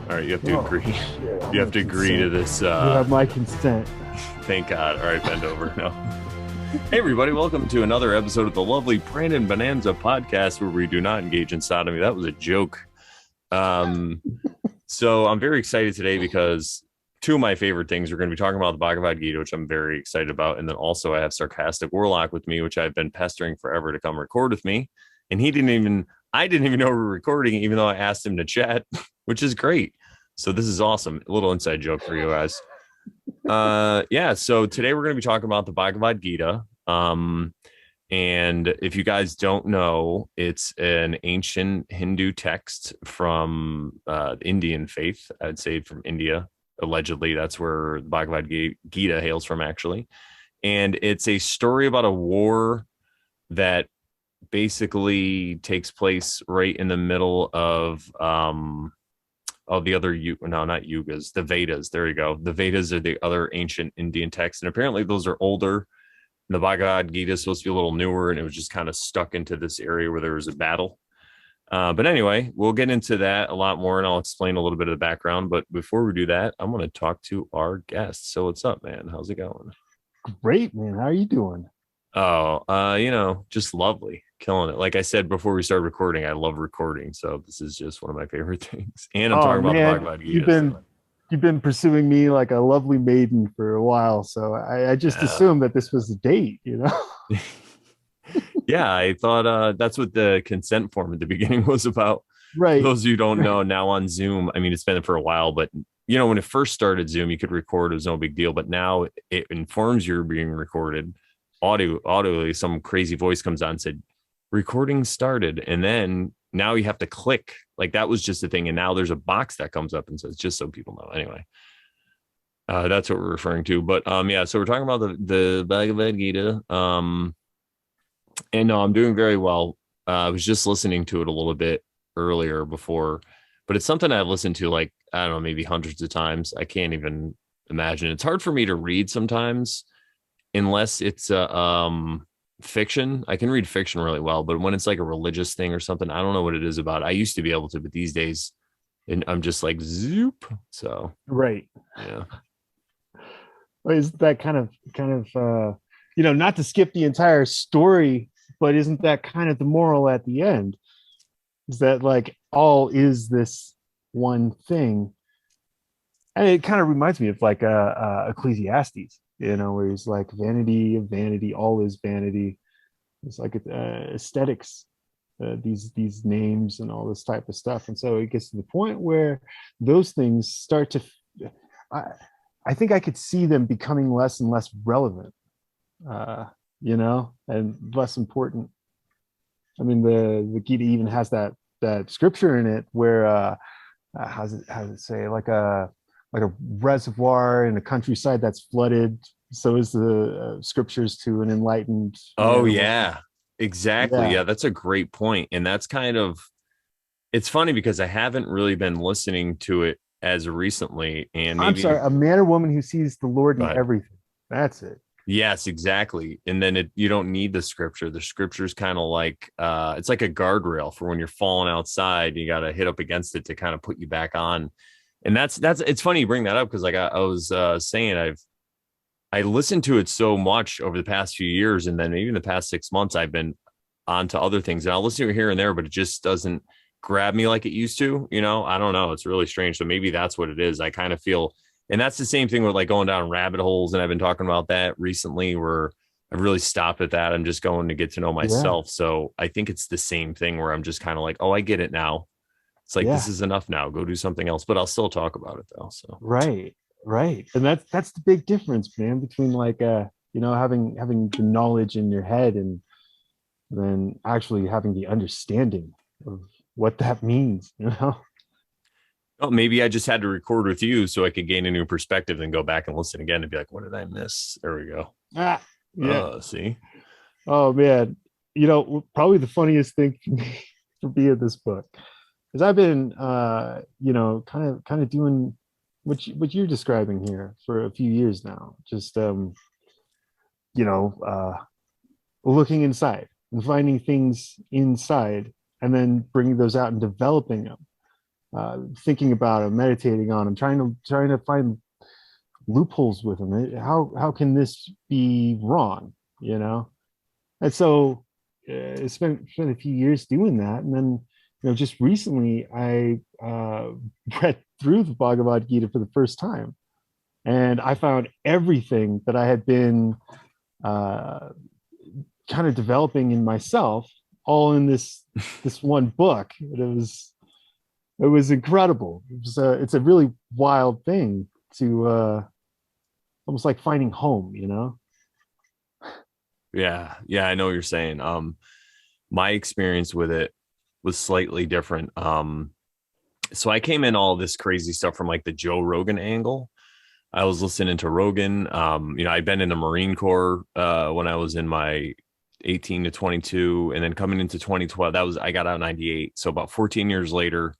All right, you have to agree. Shit, You have to agree to this. you have my consent. Thank God. All right, bend over now. Hey, everybody, welcome to another episode of the lovely Brandon Bonanza podcast, where we do not engage in sodomy. That was a joke. So I'm very excited today because two of my favorite things, we're going to be talking about the Bhagavad Gita, which I'm very excited about. And then also I have Sarkastik Worlock with me, which I've been pestering forever to come record with me. And I didn't even know we were recording, even though I asked him to chat, which is great. So this is awesome. A little inside joke for you guys. So today we're going to be talking about the Bhagavad Gita. And if you guys don't know, it's an ancient Hindu text from Indian faith. I'd say from India. Allegedly, that's where the Bhagavad Gita hails from, actually. And it's a story about a war that basically takes place right in the middle of the other not yugas, the Vedas. There you go. The Vedas are the other ancient Indian texts, and apparently those are older. And the Bhagavad Gita is supposed to be a little newer, and it was just kind of stuck into this area where there was a battle. But anyway, we'll get into that a lot more, and I'll explain a little bit of the background. But before we do that, I'm going to talk to our guest. So what's up, man? How's it going? Great, man. How are you doing? Oh, just lovely. Killing it. Like I said before we started recording, I love recording. So this is just one of my favorite things. And I'm talking about the Bhagavad Gita. You've been pursuing me like a lovely maiden for a while. So I just assumed that this was a date, you know? Yeah, I thought that's what the consent form at the beginning was about. Right. For those of you who don't know, now on Zoom, I mean, it's been for a while, but when it first started Zoom, you could record, it was no big deal. But now it informs you're being recorded. Audio, some crazy voice comes on and said, recording started. And then now you have to click. Like that was just a thing. And now there's a box that comes up and says, just so people know. Anyway, that's what we're referring to. But so we're talking about the Bhagavad Gita. And no, I'm doing very well. I was just listening to it a little bit earlier before, but it's something I've listened to like, I don't know, maybe hundreds of times. I can't even imagine. It's hard for me to read sometimes unless it's fiction. I can read fiction really well, but when it's like a religious thing or something, I don't know what it is about. I used to be able to, but these days and I'm just like zoop. So right. Yeah. Well, is that kind of not to skip the entire story, but isn't that kind of the moral at the end? Is that like all is this one thing? And it kind of reminds me of like Ecclesiastes, where he's like vanity of vanity, all is vanity. It's like aesthetics, these names and all this type of stuff. And so it gets to the point where those things start to, I think I could see them becoming less and less relevant, and less important. I mean, the Gita even has that scripture in it where, how does it say, like a reservoir in a countryside that's flooded, so is the scriptures to an enlightened. Yeah, exactly. Yeah, that's a great point. And that's it's funny because I haven't really been listening to it as recently. And maybe, I'm sorry, a man or woman who sees the Lord in everything. That's it. Yes, exactly. And then you don't need the scripture. The scripture is kind of like it's like a guardrail for when you're falling outside. You got to hit up against it to kind of put you back on. And that's it's funny you bring that up because like I was saying, I listened to it so much over the past few years, and then maybe in the past 6 months I've been on to other things, and I'll listen to it here and there, but it just doesn't grab me like it used to. I don't know. It's really strange. So maybe that's what it is. I kind of feel, and that's the same thing with like going down rabbit holes, and I've been talking about that recently where I've really stopped at that. I'm just going to get to know myself. Yeah. So I think it's the same thing where I'm just kind of like, oh, I get it now. It's like, This is enough now. Go do something else, but I'll still talk about it though. So right. And that's the big difference, man, between like having the knowledge in your head and then actually having the understanding of what that means. Well, maybe I just had to record with you so I could gain a new perspective and go back and listen again and be like, what did I miss? There we go. See. Oh man, probably the funniest thing for me in this book is I've been kind of doing what you're describing here for a few years now. Just looking inside and finding things inside and then bringing those out and developing them. thinking about him, meditating on him, trying to find loopholes with him. How can this be wrong? You know, and so spent a few years doing that, and then just recently I read through the Bhagavad Gita for the first time, and I found everything that I had been uh, kind of developing in myself all in this one book. It was incredible. It's a really wild thing to almost like finding home, Yeah, yeah, I know what you're saying. My experience with it was slightly different. So I came in all this crazy stuff from like the Joe Rogan angle. I was listening to Rogan. I'd been in the Marine Corps when I was in my 18 to 22, and then coming into 2012, I got out in 98. So about 14 years later,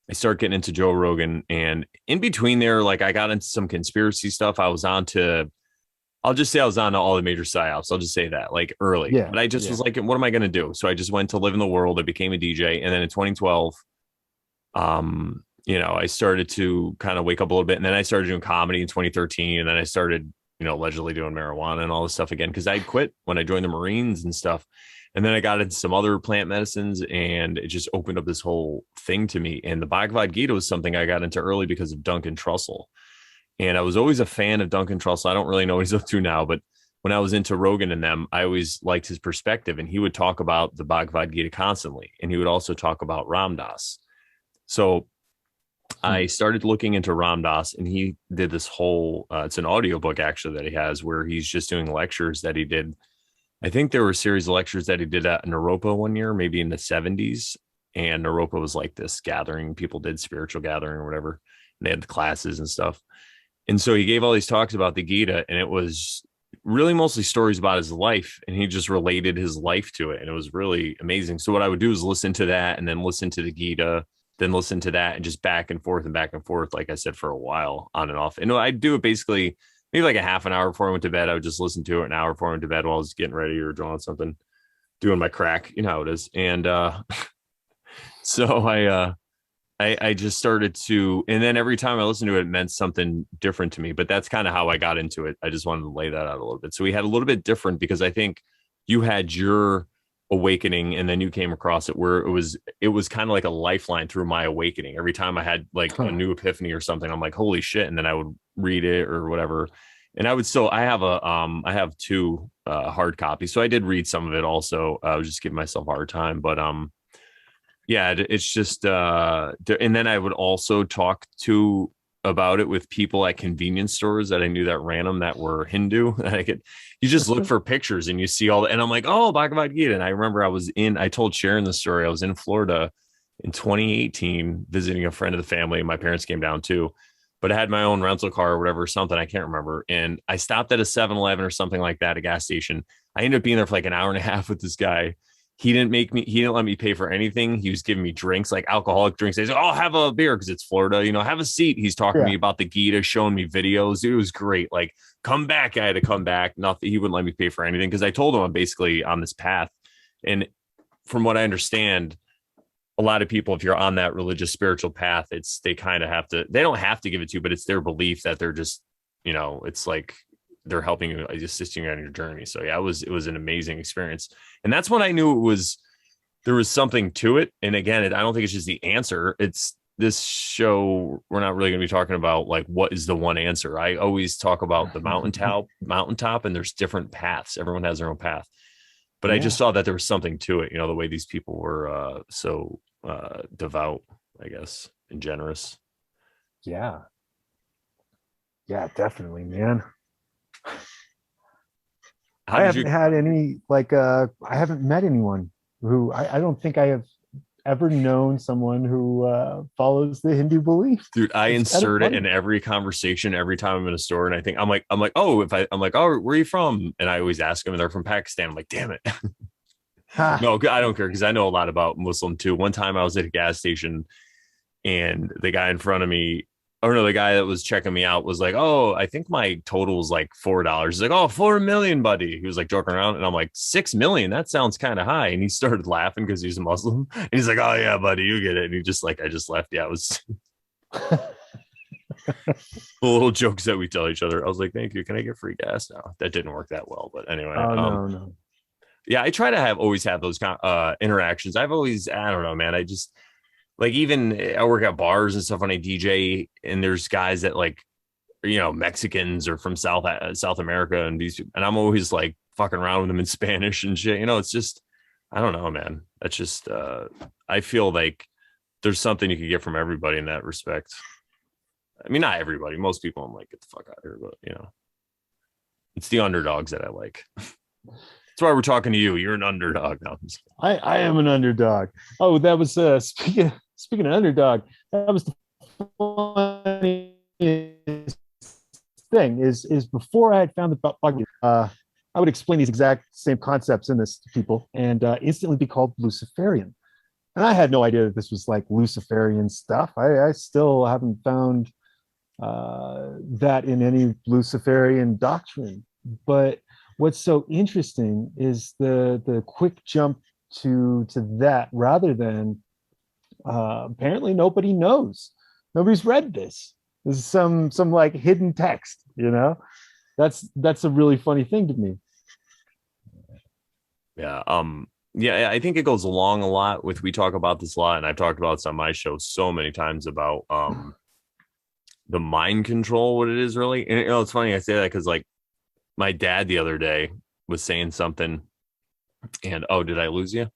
I start getting into Joe Rogan, and in between there, like I got into some conspiracy stuff. I'll just say I was on to all the major psyops. I'll just say that like early, Yeah, but I just yeah. was like, what am I going to do? So I just went to live in the world. I became a DJ. And then in 2012, I started to kind of wake up a little bit, and then I started doing comedy in 2013. And then I started, allegedly doing marijuana and all this stuff again, because I quit when I joined the Marines and stuff. And then I got into some other plant medicines, and it just opened up this whole thing to me. And the Bhagavad Gita was something I got into early because of Duncan Trussell. And I was always a fan of Duncan Trussell. I don't really know what he's up to now, but when I was into Rogan and them, I always liked his perspective. And he would talk about the Bhagavad Gita constantly. And he would also talk about Ram Dass. So Hmm. I started looking into Ram Dass, and he did this whole, it's an audiobook actually that he has, where he's just doing lectures that he did. I think there were a series of lectures that he did at Naropa one year, maybe in the 70s. And Naropa was like this gathering. People did spiritual gathering or whatever. And they had the classes and stuff. And so he gave all these talks about the Gita, and it was really mostly stories about his life. And he just related his life to it. And it was really amazing. So what I would do is listen to that, and then listen to the Gita, then listen to that, and just back and forth, like I said, for a while, on and off. And I'd do it basically maybe like a half an hour before I went to bed. I would just listen to it an hour before I went to bed while I was getting ready or drawing something, doing my crack. You know how it is. And so I just started to, and then every time I listened to it, it meant something different to me. But that's kind of how I got into it. I just wanted to lay that out a little bit. So we had a little bit different, because I think you had your awakening, and then you came across it where it was kind of like a lifeline through my awakening. Every time I had like a Huh. new epiphany or something, I'm like, holy shit. And then I would read it or whatever. And I have two hard copies. So I did read some of it also. I was just giving myself a hard time. But yeah, it's just and then I would also talk to about it with people at convenience stores that I knew that ran them, that were Hindu. And you just look for pictures and you see all that, and I'm like, oh, Bhagavad Gita. And I remember I told Sharon the story. I was in Florida in 2018 visiting a friend of the family, and my parents came down too. But I had my own rental car or whatever, something I can't remember. And I stopped at a 7-Eleven or something like that, a gas station. I ended up being there for like an hour and a half with this guy. He didn't let me pay for anything. He was giving me drinks, like alcoholic drinks. He's like, oh, have a beer because it's Florida, have a seat. He's talking to Yeah. me about the Gita, showing me videos. It was great. Like, come back. I had to come back. Nothing. He wouldn't let me pay for anything because I told him I'm basically on this path. And from what I understand, a lot of people, if you're on that religious spiritual path, they don't have to give it to you, but it's their belief that they're just, it's like they're helping you, assisting you on your journey. So yeah, it was an amazing experience. And that's when I knew there was something to it. And again, I don't think it's just the answer. It's this show. We're not really going to be talking about like, what is the one answer. I always talk about the mountaintop, and there's different paths. Everyone has their own path. But I just Yeah. saw that there was something to it, the way these people were so devout, I guess, and generous. Yeah. Yeah, definitely, man. How I did you? haven't had any I haven't met anyone who I don't think I have ever known someone who follows the Hindu belief. Dude, I It's kind of insert it in funny. every conversation every time I'm in a store, and I think I'm like, oh, I'm like, oh, where are you from? And I always ask them, and they're from Pakistan. I'm like, damn it. Ha. No, I don't care, because I know a lot about Muslim too. One time I was at a gas station, and the guy in front of me, or no, the guy that was checking me out was like, "Oh, I think my total was like $4." He's like, "Oh, 4 million, buddy." He was like joking around, and I'm like, 6 million? That sounds kind of high. And he started laughing because he's a Muslim. And he's like, "Oh yeah, buddy, you get it." And he just like, I just left. Yeah, it was the little jokes that we tell each other. I was like, "Thank you. Can I get free gas now?" That didn't work that well, but anyway. Oh no. Yeah, I try to always have those interactions. I've always, I don't know, man. I just like, even I work at bars and stuff when I DJ, and there's guys that like, Mexicans or from South America, and I'm always like fucking around with them in Spanish and shit. It's just, I don't know, man. That's just I feel like there's something you can get from everybody in that respect. I mean, not everybody. Most people, I'm like, get the fuck out of here. But it's the underdogs that I like. That's why we're talking to you. You're an underdog now. I am an underdog. Oh, that was speaking of underdog. That was the funniest thing. Is before I had found the Bhagavad Gita, I would explain these exact same concepts in this to people, and instantly be called Luciferian. And I had no idea that this was like Luciferian stuff. I still haven't found that in any Luciferian doctrine. But what's so interesting is the quick jump to that, rather than apparently nobody knows. Nobody's read this. This is some like hidden text. That's a really funny thing to me. Yeah. Yeah, I think it goes along a lot with, we talk about this a lot, and I've talked about this on my show so many times about the mind control, what it is really. And it's funny I say that because like my dad the other day was saying something, and oh, did I lose you?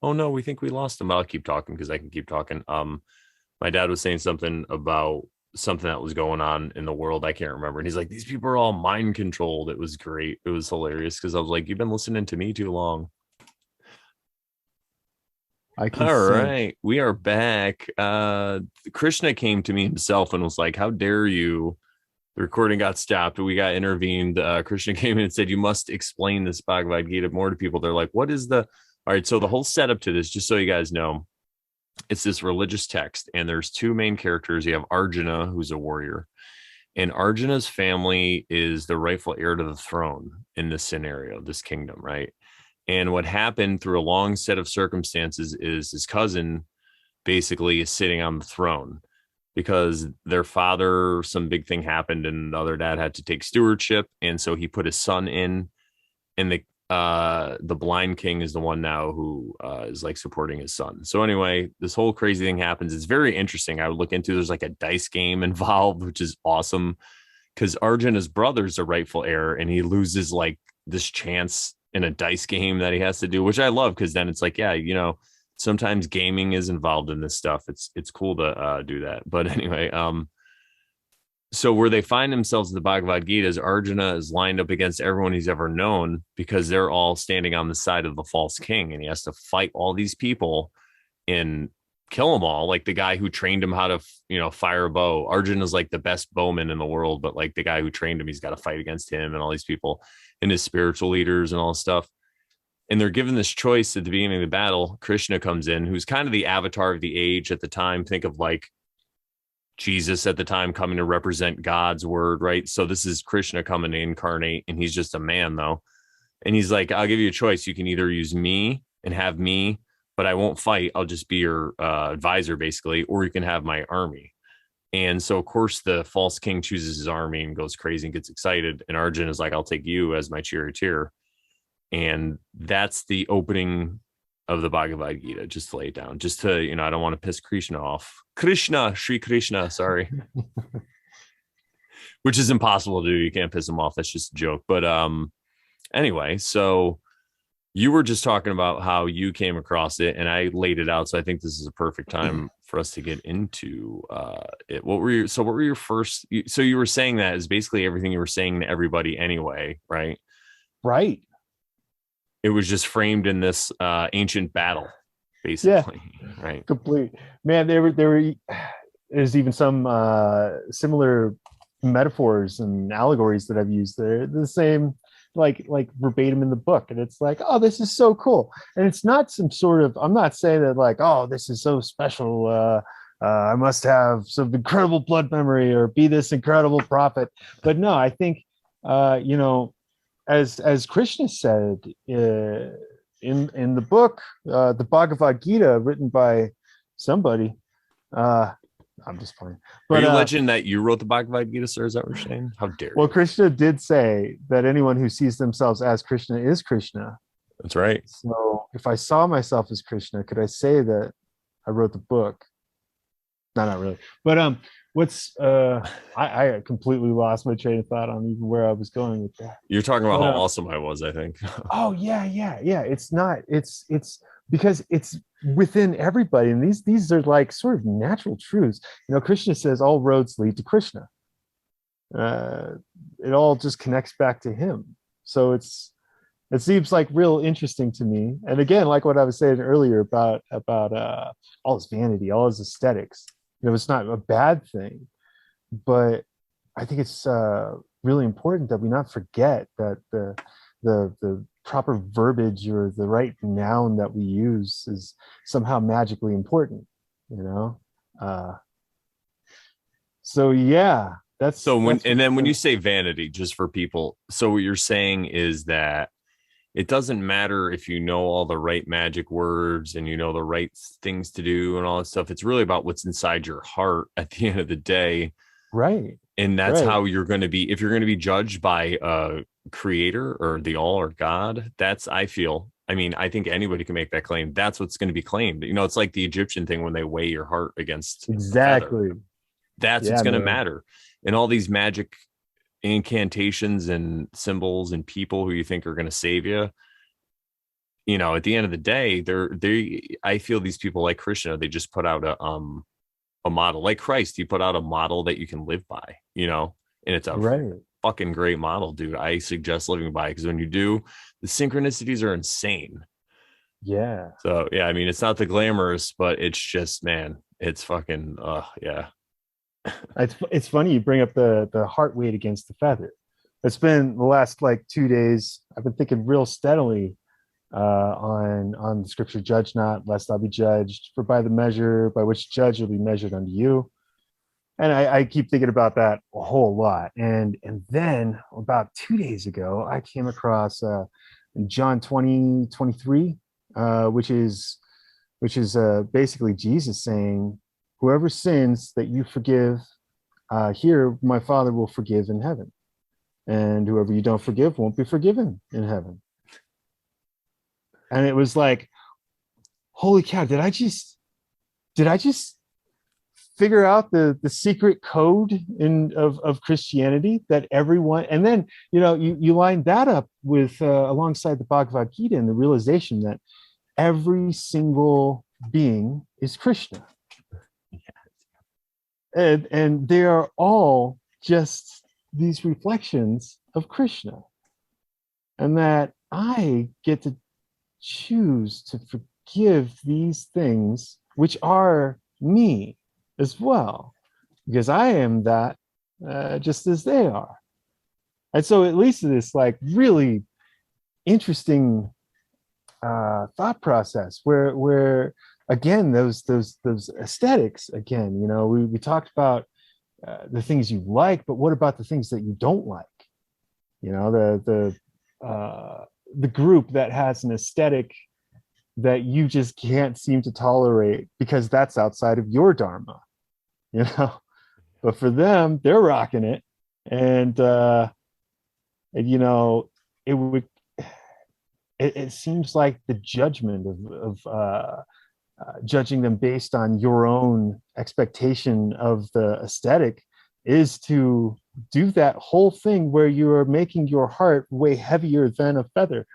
Oh no, we think we lost him. I'll keep talking because I can keep talking. My dad was saying something about something that was going on in the world. I can't remember. And he's like, these people are all mind controlled. It was great. It was hilarious because I was like, you've been listening to me too long. I can All sing. right, we are back. Krishna came to me himself and was like, how dare you? The recording got stopped. We got intervened. Krishna came in and said, you must explain this Bhagavad Gita more to people. They're like, what is the... All right, so the whole setup to this, just so you guys know, it's this religious text, and there's two main characters. You have Arjuna, who's a warrior, and Arjuna's family is the rightful heir to the throne in this scenario, this kingdom, right? And what happened through a long set of circumstances is his cousin basically is sitting on the throne because their father, some big thing happened, and the other dad had to take stewardship. And so he put his son in, and the blind king is the one now who is like supporting his son. So anyway, this whole crazy thing happens. It's very interesting. I would look into, there's like a dice game involved, which is awesome because Arjuna's brother's a rightful heir, and he loses like this chance in a dice game that he has to do, which I love, because then it's like, yeah, sometimes gaming is involved in this stuff. It's cool to do that. But anyway, so where they find themselves in the Bhagavad Gita is Arjuna is lined up against everyone he's ever known, because they're all standing on the side of the false king, and he has to fight all these people and kill them all. Like the guy who trained him how to, fire a bow. Arjuna is like the best bowman in the world, but like the guy who trained him, he's got to fight against him and all these people and his spiritual leaders and all this stuff. And they're given this choice at the beginning of the battle. Krishna comes in, who's kind of the avatar of the age at the time. Think of like Jesus at the time coming to represent God's word, right? So this is Krishna coming to incarnate, and he's just a man though. And he's like, I'll give you a choice. You can either use me and have me, but I won't fight. I'll just be your advisor basically, or you can have my army. And so of course the false king chooses his army and goes crazy and gets excited. And Arjun is like, I'll take you as my charioteer. And that's the opening of the Bhagavad Gita, just to lay it down, just to, I don't want to piss Krishna off. Sri Krishna, sorry. Which is impossible to do. You can't piss him off. That's just a joke. But anyway, so you were just talking about how you came across it, and I laid it out. So I think this is a perfect time for us to get into it. What were your first? So you were saying that is basically everything you were saying to everybody anyway, right? Right. It was just framed in this ancient battle, basically. Yeah. Right. Complete. Man, there's even some similar metaphors and allegories that I've used. They're the same, like verbatim in the book. And it's like, oh, this is so cool. And it's not some sort of, I'm not saying that like, oh, this is so special. I must have some incredible blood memory or be this incredible prophet. But no, I think, you know, as Krishna said in the book, the Bhagavad Gita, written by somebody. Uh, I'm just playing. Are But you alleging that you wrote the Bhagavad Gita, sir? Is that what you're saying? How dare well, you? Krishna did say that anyone who sees themselves as Krishna is Krishna. That's right. So if I saw myself as Krishna, could I say that I wrote the book? No, not really. But what's I completely lost my train of thought on even where I was going with that. You're talking about But how awesome I was, I think. oh yeah. It's not. It's because it's within everybody, and these are like sort of natural truths. You know, Krishna says all roads lead to Krishna. Uh, it all just connects back to him. So it seems like real interesting to me. And again, like what I was saying earlier about all his vanity, all his aesthetics. You know, it's not a bad thing, but I think it's really important that we not forget that the proper verbiage or the right noun that we use is somehow magically important. You know, uh, so yeah, So when that's and then when you say vanity, just for people, so what you're saying is that it doesn't matter if you know all the right magic words and you know the right things to do and all that stuff. It's really about what's inside your heart at the end of the day. right, And that's right, how you're going to be, if you're going to be judged by a creator or the all or God, that's, I feel, I mean, I think anybody can make that claim. That's what's going to be claimed. You know, it's like the Egyptian thing when they weigh your heart against a feather. exactly. That's what's Yeah, going to man. matter. And all these magic incantations and symbols and people who you think are going to save you, you know, at the end of the day, I feel these people like Krishna, they just put out a model like Christ. He put out a model that you can live by, you know, and it's a Right. fucking great model, dude. I suggest living by, because when you do, the synchronicities are insane. Yeah. So yeah, I mean, it's not the glamorous, but it's just, man, it's fucking yeah. It's funny you bring up the heart weight against the feather. It's been the last like 2 days. I've been thinking real steadily on the scripture, judge not, lest thou be judged. For by the measure by which judge will be measured unto you. And I keep thinking about that a whole lot. And then about 2 days ago, I came across John 20:23, which is basically Jesus saying, whoever sins that you forgive here, my Father will forgive in heaven. And whoever you don't forgive won't be forgiven in heaven. And it was like, holy cow, did I just figure out the secret code of Christianity that everyone, and then you line that up with alongside the Bhagavad Gita and the realization that every single being is Krishna, and they are all just these reflections of Krishna, and that I get to choose to forgive these things which are me as well, because I am that just as they are. And so at least this like really interesting thought process where again those aesthetics again, we talked about the things you like, but what about the things that you don't like? The group that has an aesthetic that you just can't seem to tolerate because that's outside of your dharma, you know but for them, they're rocking it. And it would it seems like the judgment of judging them based on your own expectation of the aesthetic is to do that whole thing where you are making your heart way heavier than a feather,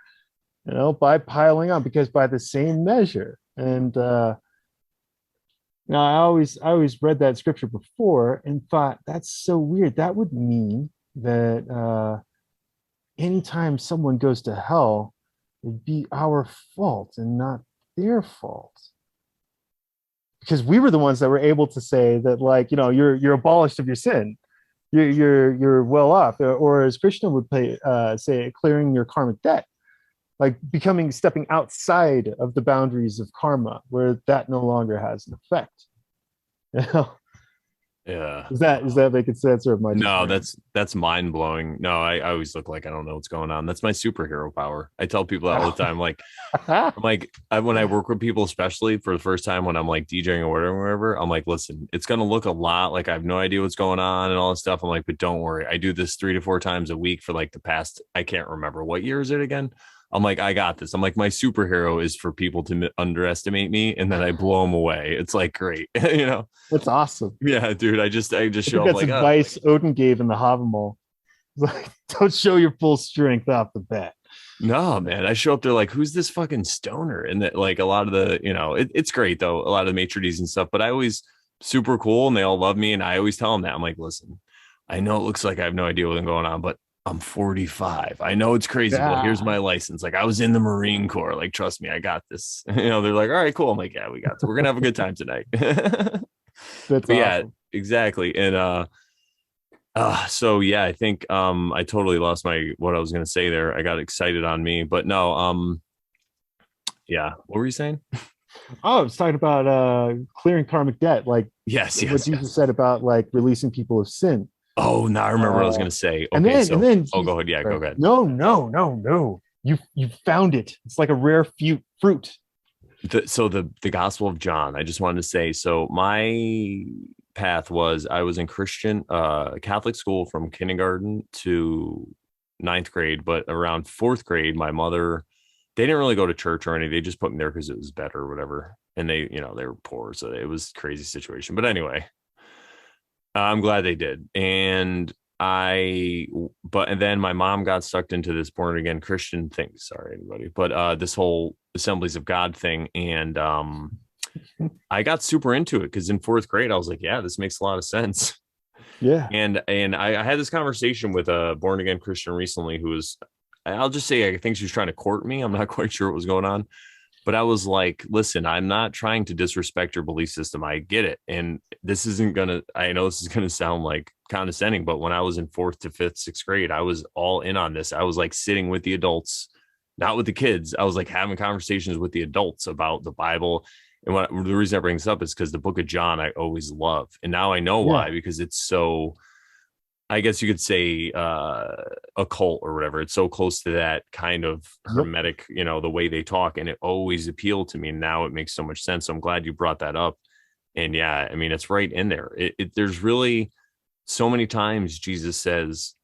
by piling on, because by the same measure. And now I always read that scripture before and thought that's so weird. That would mean that anytime someone goes to hell, it'd be our fault and not their fault, because we were the ones that were able to say that, like, you're abolished of your sin, you're well off, or as Krishna would say, clearing your karmic debt, like stepping outside of the boundaries of karma where that no longer has an effect. Yeah. Is that making sense, or am I just No, rambling? that's mind blowing. No, I always look like I don't know what's going on. That's my superhero power. I tell people that all the time. Like I'm like when I work with people, especially for the first time when I'm like DJing or whatever, I'm like, listen, it's gonna look a lot like I have no idea what's going on and all this stuff. I'm like, but don't worry, I do this 3 to 4 times a week for like the past, I can't remember what year is it again. I'm like, I got this. I'm like, my superhero is for people to underestimate me, and then I blow them away. It's like great, you know. That's awesome. Yeah, dude. I just I think show up that's like, advice Odin gave in the Havamal. Like, don't show your full strength off the bat. no, man. I show up there like, who's this fucking stoner? And that, like, a lot of the, it's great though. A lot of the maitre d's and stuff, but I always super cool and they all love me. And I always tell them that I'm like, listen, I know it looks like I have no idea what's going on, but I'm 45. I know it's crazy, but here's Yeah, my license. Like, I was in the Marine Corps. Like, trust me, I got this. They're like, all right, cool. I'm like, yeah, we got this. We're gonna have a good time tonight. But that's yeah, awesome. exactly. And so yeah, I think I totally lost my what I was gonna say there. I got excited on me, but no, yeah. What were you saying? Oh, I was talking about clearing karmic debt, like Yes, what yes, Jesus yes. said about like releasing people of sin. Oh, now I remember what I was Uh, gonna say. and Okay, then so oh, Jesus, go ahead. Yeah, go ahead. no, no, no, no. You found it. It's like a rare fruit. So the Gospel of John. I just wanted to say. So my path was I was in Christian Catholic school from kindergarten to ninth grade, but around fourth grade, my mother they didn't really go to church or anything. They just put me there because it was better or whatever. And they were poor, so it was a crazy situation. But anyway, I'm glad they did. And then my mom got sucked into this born again Christian thing. Sorry, everybody, but this whole Assemblies of God thing, and I got super into it because in fourth grade I was like, yeah, this makes a lot of sense. Yeah. And I had this conversation with a born again Christian recently who was, I'll just say, I think she was trying to court me. I'm not quite sure what was going on, but I was like, listen, I'm not trying to disrespect your belief system. I get it. And this isn't going to, I know this is going to sound like condescending, but when I was in fourth to fifth, sixth grade, I was all in on this. I was like sitting with the adults, not with the kids. I was like having conversations with the adults about the Bible. And the reason I bring this up is because the book of John, I always love. And now I know Yeah. why, because it's so, I guess you could say occult or whatever. It's so close to that kind of Yep. hermetic, the way they talk, and it always appealed to me. And now it makes so much sense. So I'm glad you brought that up. And yeah, I mean, it's right in there. There's really so many times Jesus says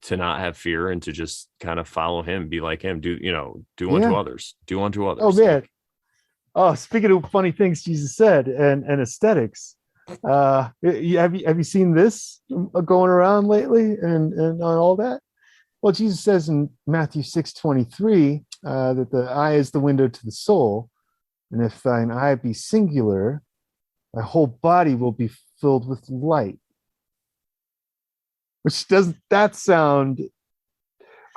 to not have fear and to just kind of follow him, be like him, do unto Yeah. others, do unto Oh others. man. Like, Oh, speaking of funny things Jesus said and aesthetics, have you seen this going around lately and on all that? Well, Jesus says in Matthew 6:23 that the eye is the window to the soul, and if thine eye be singular, thy whole body will be filled with light. Which doesn't that sound?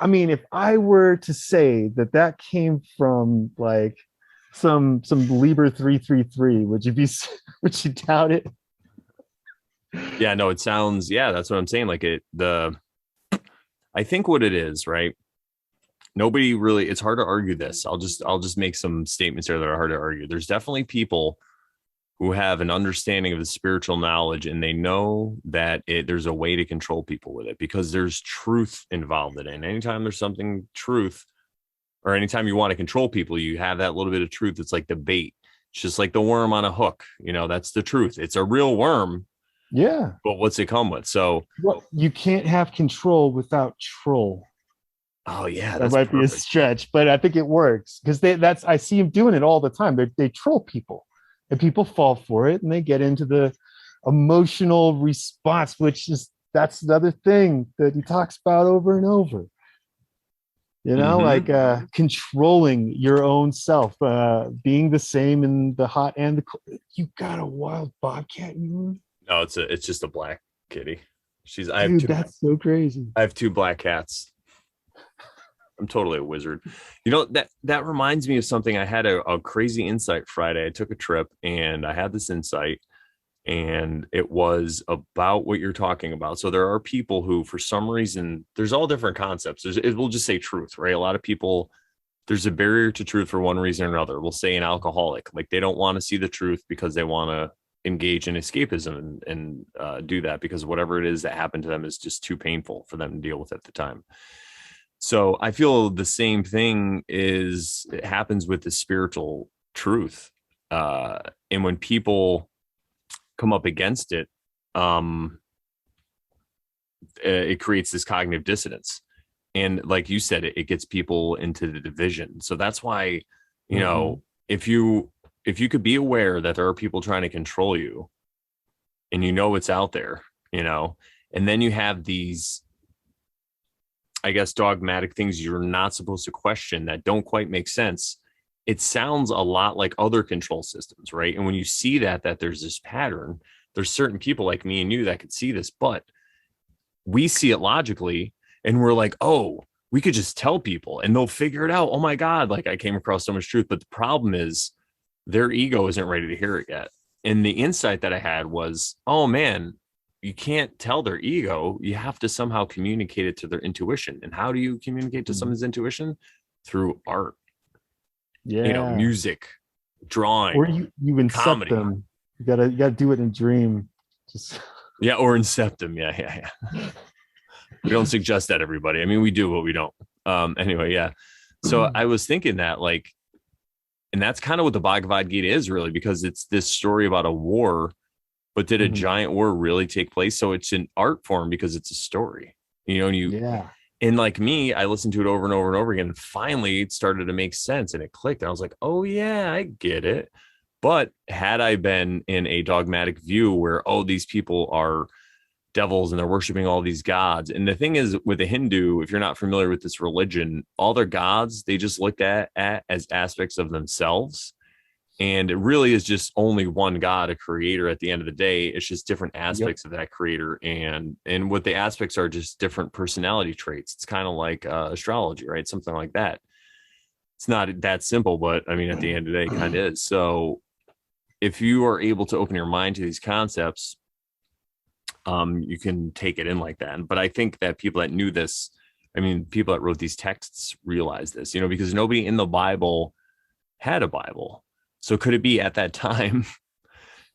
I mean, if I were to say that that came from like some Liber 333, would you be would you doubt it? yeah, no, it sounds, yeah, that's what I'm saying. Like I think what it is, right? Nobody really, it's hard to argue this. I'll just make some statements here that are hard to argue. There's definitely people who have an understanding of the spiritual knowledge and they know that there's a way to control people with it because there's truth involved in it. And anytime there's something truth, or anytime you want to control people, you have that little bit of truth. It's like the bait. It's just like the worm on a hook. That's the truth. It's a real worm, Yeah. but what's it come with? So, Well, you can't have control without troll. oh yeah, That that's might be a perfect. stretch, but I think it works because that's I see him doing it all the time. They troll people, and people fall for it, and they get into the emotional response, which is that's another thing that he talks about over and over. Mm-hmm. Like controlling your own self, being the same in the hot and the cold. You got a wild bobcat, you No, it's just a black kitty. I have dude. two That's so crazy. I have two black cats. I'm totally a wizard. That reminds me of something. I had a crazy insight Friday. I took a trip and I had this insight, and it was about what you're talking about. So there are people who, for some reason, there's all different concepts. We'll just say truth, right? A lot of people, there's a barrier to truth for one reason or another. We'll say an alcoholic, like they don't want to see the truth because they want to engage in escapism and do that, because whatever it is that happened to them is just too painful for them to deal with at the time. So I feel the same thing it happens with the spiritual truth. And when people come up against it, it creates this cognitive dissonance. And like you said, it gets people into the division. So that's why, you know, if you could be aware that there are people trying to control you, and you know it's out there, you know, and then you have these, I guess, dogmatic things you're not supposed to question that don't quite make sense. It sounds a lot like other control systems, right? And when you see that there's this pattern, there's certain people like me and you that could see this, but we see it logically and we're like, oh, we could just tell people and they'll figure it out. Oh my God, like I came across so much truth. But the problem is their ego isn't ready to hear it yet. And the insight that I had was, oh man, you can't tell their ego. You have to somehow communicate it to their intuition. And how do you communicate to someone's intuition? Through art. Yeah. You know, music, drawing, or you incept comedy. them. You gotta do it in a dream. Just yeah, or incept them. Yeah. We don't suggest that, everybody. I mean, we do, but we don't. Anyway, yeah. So I was thinking that, like, and that's kind of what the Bhagavad Gita is really, because it's this story about a war, but did a giant war really take place? So it's an art form because it's a story, you know, and and like me, I listened to it over and over and over again. And finally it started to make sense and it clicked. And I was like, oh yeah, I get it. But had I been in a dogmatic view where, oh, these people are devils and they're worshiping all these gods. And the thing is, with a Hindu, if you're not familiar with this religion, all their gods, they just looked at as aspects of themselves. And it really is just only one God, a creator at the end of the day. It's just different aspects of that creator. And what the aspects are just different personality traits. It's kind of like astrology, right? Something like that. It's not that simple, but I mean, at the end of the day, it kind of is. So if you are able to open your mind to these concepts, you can take it in like that. But I think that people that knew this, I mean, people that wrote these texts realized this, you know, because nobody in the Bible had a Bible. So could it be at that time?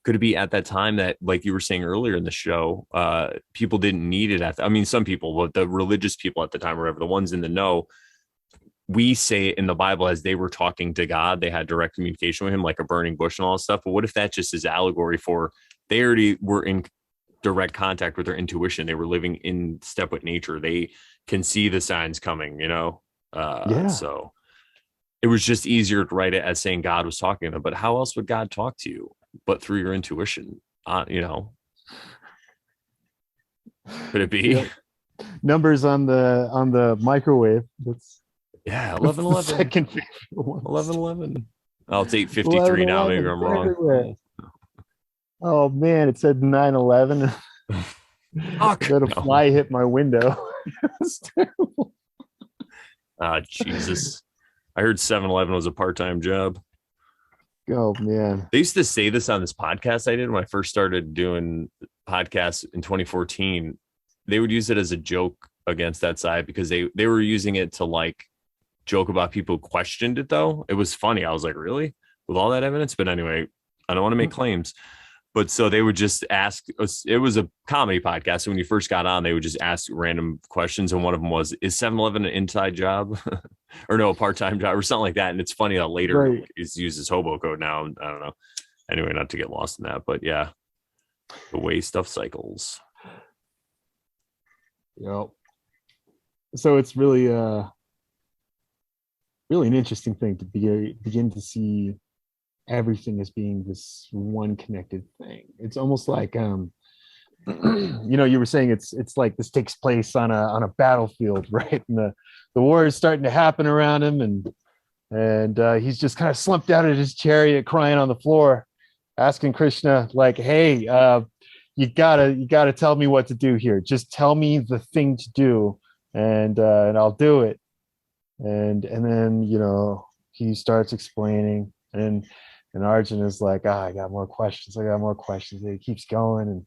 Could it be at that time that, like you were saying earlier in the show, people didn't need it I mean, some people, but the religious people at the time, or whatever, the ones in the know, we say it in the Bible as they were talking to God, they had direct communication with him, like a burning bush and all that stuff. But what if that just is allegory for they already were in direct contact with their intuition? They were living in step with nature. They can see the signs coming, you know? So it was just easier to write it as saying God was talking to them. But how else would God talk to you but through your intuition? You know, could it be numbers on the microwave? That's 11:11. Second favorite one. 11:11. Oh, it's 8:53 now. Maybe I'm wrong. Everywhere. Oh man, it said 9/11. A fly hit my window. It's terrible. Jesus. I heard 7-Eleven was a part-time job. Oh man. They used to say this on this podcast I did when I first started doing podcasts in 2014. They would use it as a joke against that side because they were using it to like joke about people who questioned it, though. It was funny. I was like, really? With all that evidence? But anyway, I don't want to make claims. But so they would just ask, it was a comedy podcast. So when you first got on, they would just ask random questions. And one of them was, is 7-Eleven an inside job or no, a part-time job or something like that? And it's funny that later it's used as hobo code now. I don't know. Anyway, not to get lost in that, but yeah, the way stuff cycles. Yep. So it's really, really an interesting thing to begin to see everything as being this one connected thing. It's almost like you know, you were saying it's like this takes place on a battlefield, right? And the war is starting to happen around him, and he's just kind of slumped out of his chariot crying on the floor, asking Krishna like, hey, you gotta tell me what to do here. Just tell me the thing to do, and I'll do it. And then, you know, he starts explaining, and Arjun is like, I got more questions. And he keeps going, and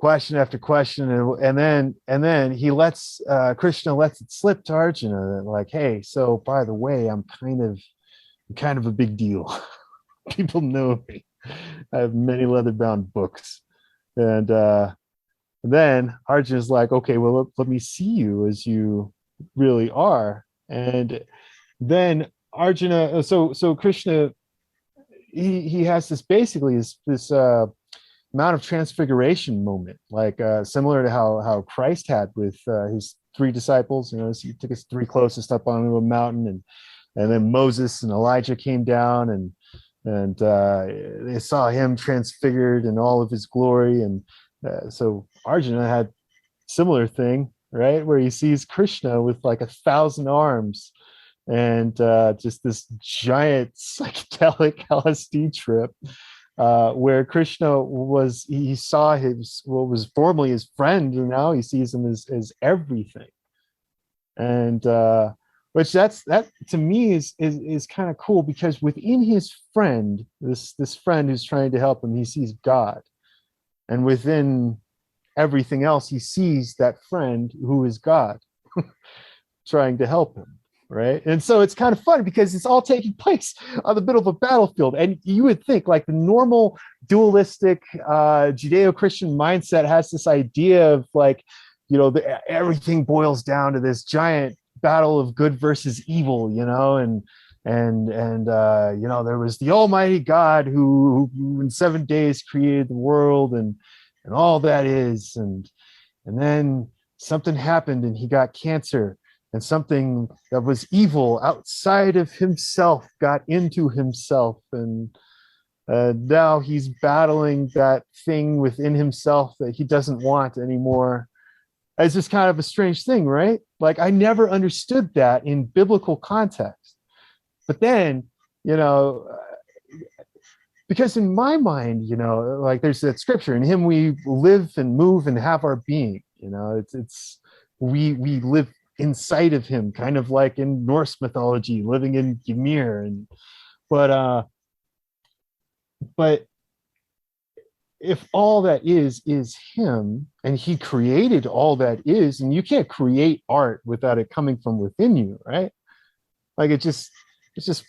question after question, and then he lets Krishna lets it slip to Arjuna, like, hey, so by the way, I'm kind of a big deal. People know me. I have many leather-bound books. And then Arjuna's like, okay, well, let me see you as you really are. And then Arjuna, so Krishna, he has this basically this Mount of Transfiguration moment, like similar to how Christ had with his three disciples. You know, he took his three closest up onto a mountain, and then Moses and Elijah came down, and they saw him transfigured in all of his glory. And so Arjuna had similar thing, right, where he sees Krishna with like 1,000 arms and just this giant psychedelic LSD trip, where Krishna he saw his what was formerly his friend, and now he sees him as everything. And which that to me is kind of cool, because within his friend, this friend who's trying to help him, he sees God, and within everything else, he sees that friend who is God trying to help him, right? And so it's kind of fun because it's all taking place on the middle of a battlefield. And you would think like the normal dualistic Judeo-Christian mindset has this idea of like, you know, everything boils down to this giant battle of good versus evil, you know, and you know, there was the Almighty God who in 7 days created the world and all that is, and then something happened and he got cancer, and something that was evil outside of himself got into himself, and now he's battling that thing within himself that he doesn't want anymore. It's just kind of a strange thing, right? Like I never understood that in biblical context. But then, you know, because in my mind, you know, like there's that scripture, in him we live and move and have our being, you know, we live inside of him, kind of like in Norse mythology, living in Ymir. And but if all that is him, and he created all that is, and you can't create art without it coming from within you, right? Like it's just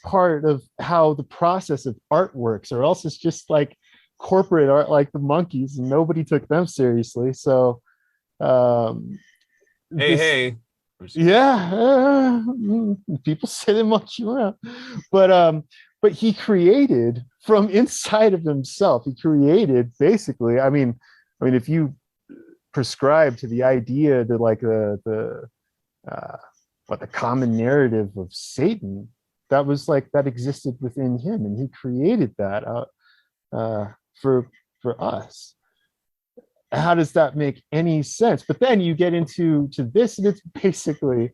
part of how the process of art works, or else it's just like corporate art, like the monkeys, and nobody took them seriously. So Hey. Yeah, people say they monkey around, but he created from inside of himself. He created basically. I mean, if you prescribe to the idea that like the what the common narrative of Satan, that was like that existed within him, and he created that for us. How does that make any sense? But then you get into this, and it's basically,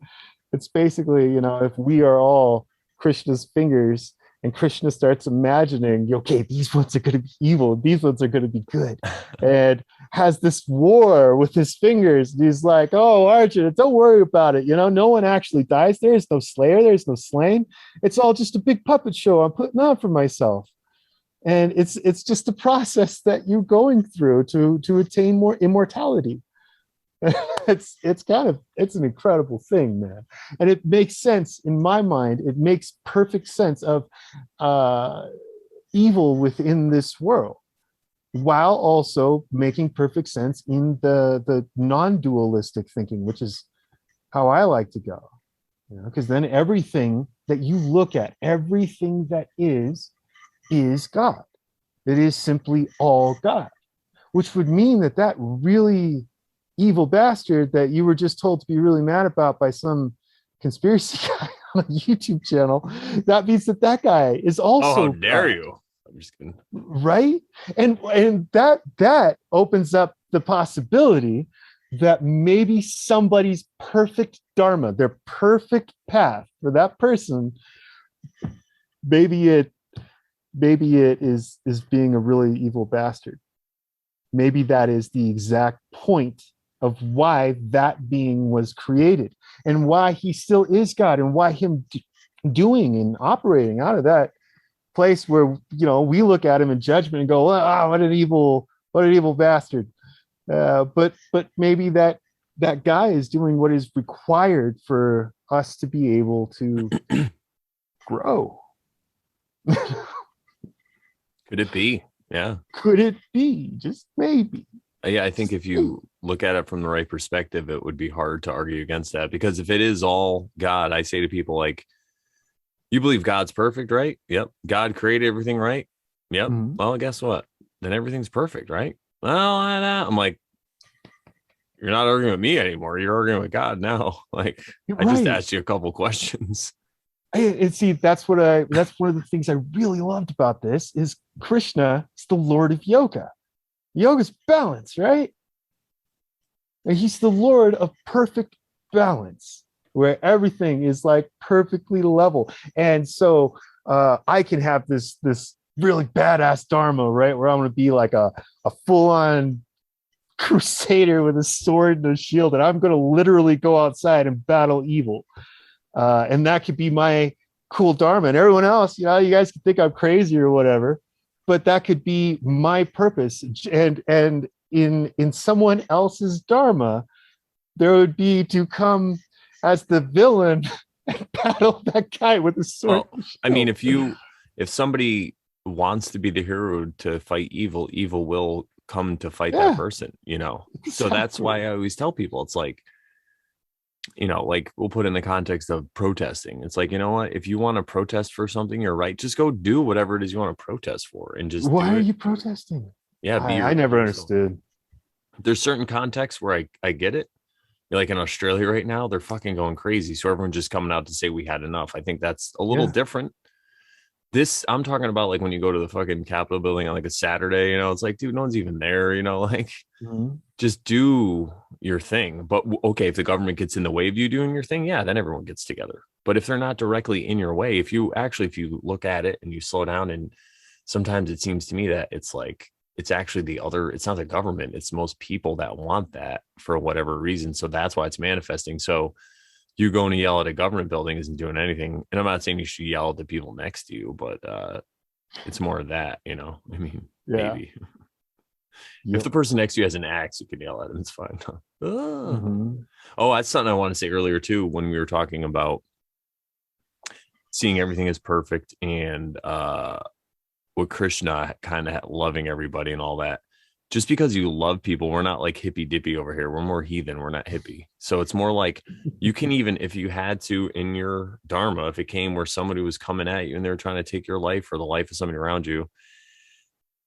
you know, if we are all Krishna's fingers, and Krishna starts imagining, okay, these ones are going to be evil, these ones are going to be good, and has this war with his fingers. And he's like, oh, Arjuna, don't worry about it. You know, no one actually dies. There is no slayer. There's no slain. It's all just a big puppet show I'm putting on for myself. And it's just a process that you're going through to attain more immortality. it's an incredible thing, man. And it makes sense in my mind. It makes perfect sense of evil within this world, while also making perfect sense in the non-dualistic thinking, which is how I like to go. You know, because then everything that you look at, everything that is God. It is simply all God, which would mean that really evil bastard that you were just told to be really mad about by some conspiracy guy on a YouTube channel, that means that guy is also how dare God. you? I'm just kidding. Right? And that opens up the possibility that maybe somebody's perfect dharma, their perfect path for that person, maybe it is being a really evil bastard. Maybe that is the exact point of why that being was created, and why he still is God, and why him doing and operating out of that place where, you know, we look at him in judgment and go, what an evil bastard. But maybe that guy is doing what is required for us to be able to grow. Could it be? Yeah. Could it be? Just maybe. Yeah, I think if you look at it from the right perspective, it would be hard to argue against that, because if it is all God, I say to people like, you believe God's perfect, right? Yep. God created everything, right? Yep. Mhm. Well, guess what? Then everything's perfect, right? Well, I'm like, you're not arguing with me anymore. You're arguing with God now. Like, You're I just right. asked you a couple questions. And see, that's one of the things I really loved about this is Krishna is the Lord of yoga. Yoga's balance, right? And he's the Lord of perfect balance, where everything is like perfectly level. And so I can have this really badass dharma, right? Where I'm going to be like a full on crusader with a sword and a shield, and I'm going to literally go outside and battle evil. And that could be my cool dharma. And everyone else, you guys can think I'm crazy or whatever, but that could be my purpose. And in someone else's dharma, there would be to come as the villain and battle that guy with a sword. Well, I mean, if somebody wants to be the hero to fight evil, evil will come to fight that Yeah, person, exactly. So that's why I always tell people, it's like, like we'll put in the context of protesting. It's like, you know what? If you want to protest for something, you're right. Just go do whatever it is you want to protest for and just Why do are it. you protesting? Yeah, be I your never yourself. understood. There's certain contexts where I get it. Like in Australia right now, they're fucking going crazy. So everyone's just coming out to say we had enough. I think that's a little Yeah. different. This I'm talking about, like when you go to the fucking Capitol building on like a Saturday, it's like, dude, no one's even there, like Mhm. just do your thing. But okay, if the government gets in the way of you doing your thing, yeah, then everyone gets together. But if they're not directly in your way, if you look at it and you slow down, and sometimes it seems to me that it's like, it's actually it's not the government, it's most people that want that for whatever reason. So that's why it's manifesting. So you going to yell at a government building isn't doing anything. And I'm not saying you should yell at the people next to you, but it's more of that, I mean, Yeah. maybe if Yep. the person next to you has an axe, you can yell at them. It's fine. Mhm. Oh, that's something I want to say earlier too, when we were talking about seeing everything as perfect, and with Krishna kind of loving everybody and all that. Just because you love people, we're not like hippy dippy over here. We're more heathen. We're not hippie. So it's more like, you can, even if you had to in your dharma, if it came where somebody was coming at you and they were trying to take your life or the life of somebody around you,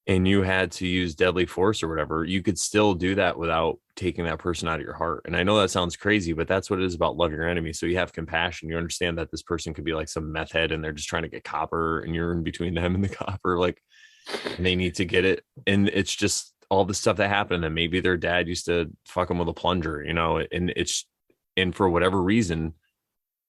and you had to use deadly force or whatever, you could still do that without taking that person out of your heart. And I know that sounds crazy, but that's what it is about loving your enemy. So you have compassion. You understand that this person could be like some meth head and they're just trying to get copper, and you're in between them and the copper, like, and they need to get it. And it's just all the stuff that happened. And maybe their dad used to fuck them with a plunger, and for whatever reason,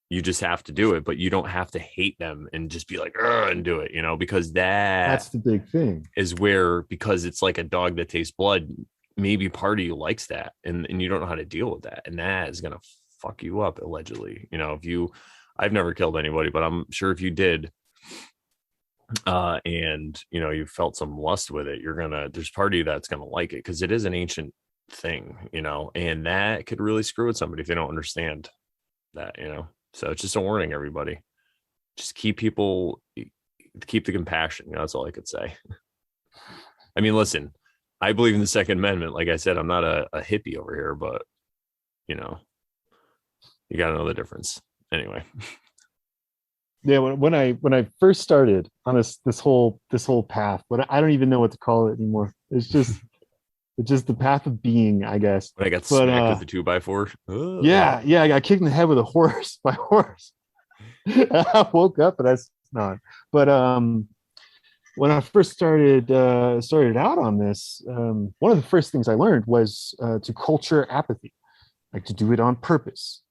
you just have to do it, but you don't have to hate them and just be like, and do it, because that That's the big thing. is where, because it's like a dog that tastes blood, maybe part of you likes that, and you don't know how to deal with that, and that is going to fuck you up, allegedly. If you, I've never killed anybody, but I'm sure if you did, and you felt some lust with it, there's part of you that's gonna like it, because it is an ancient thing, and that could really screw with somebody if they don't understand that. So it's just a warning, everybody. Just keep the compassion. That's all I could say. I mean, listen, I believe in the Second Amendment. Like I said, I'm not a hippie over here, but you know, you got to know the difference. Anyway. Yeah, when I first started on this whole path, but I don't even know what to call it anymore. It's just the path of being, I guess. When I got But smacked with a 2x4. yeah, I got kicked in the head with a horse by horse. I woke up and I not. But when I first started out on this, one of the first things I learned was to culture apathy, like to do it on purpose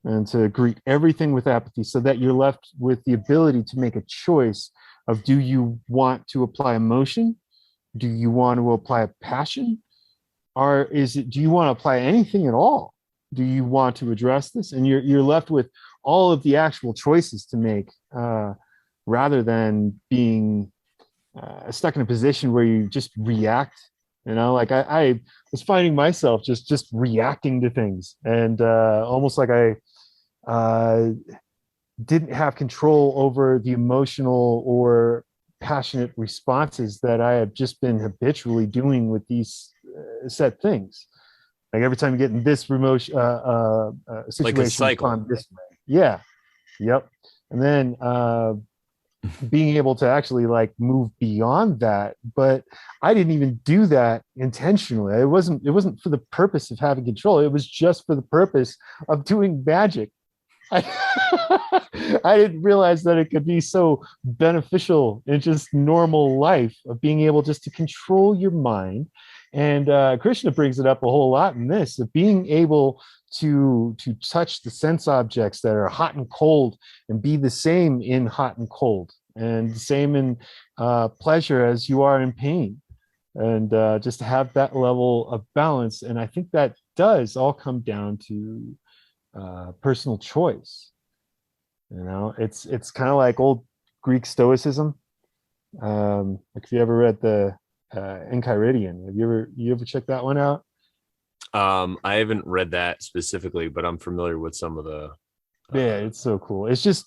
and to greet everything with apathy, so that you're left with the ability to make a choice of, do you want to apply emotion? Do you want to apply a passion? Or do you want to apply anything at all? Do you want to address this? And you're left with all of the actual choices to make, rather than being stuck in a position where you just react. Like I was finding myself just reacting to things, and almost like I didn't have control over the emotional or passionate responses that I have just been habitually doing with these set things. Like every time you get in this remote situation, like a cycle. respond this way. Yeah. Yep. And then being able to actually like move beyond that. But I didn't even do that intentionally. It wasn't for the purpose of having control. It was just for the purpose of doing magic. I didn't realize that it could be so beneficial in just normal life of being able just to control your mind. And Krishna brings it up a whole lot in this, of being able to touch the sense objects that are hot and cold and be the same in hot and cold, and the same in pleasure as you are in pain, and just to have that level of balance. And I think that does all come down to personal choice. You know, it's kind of like old Greek Stoicism. Like if you ever read the Enchiridion, have you ever checked that one out? I haven't read that specifically, but I'm familiar with some of the. Yeah, it's so cool. It's just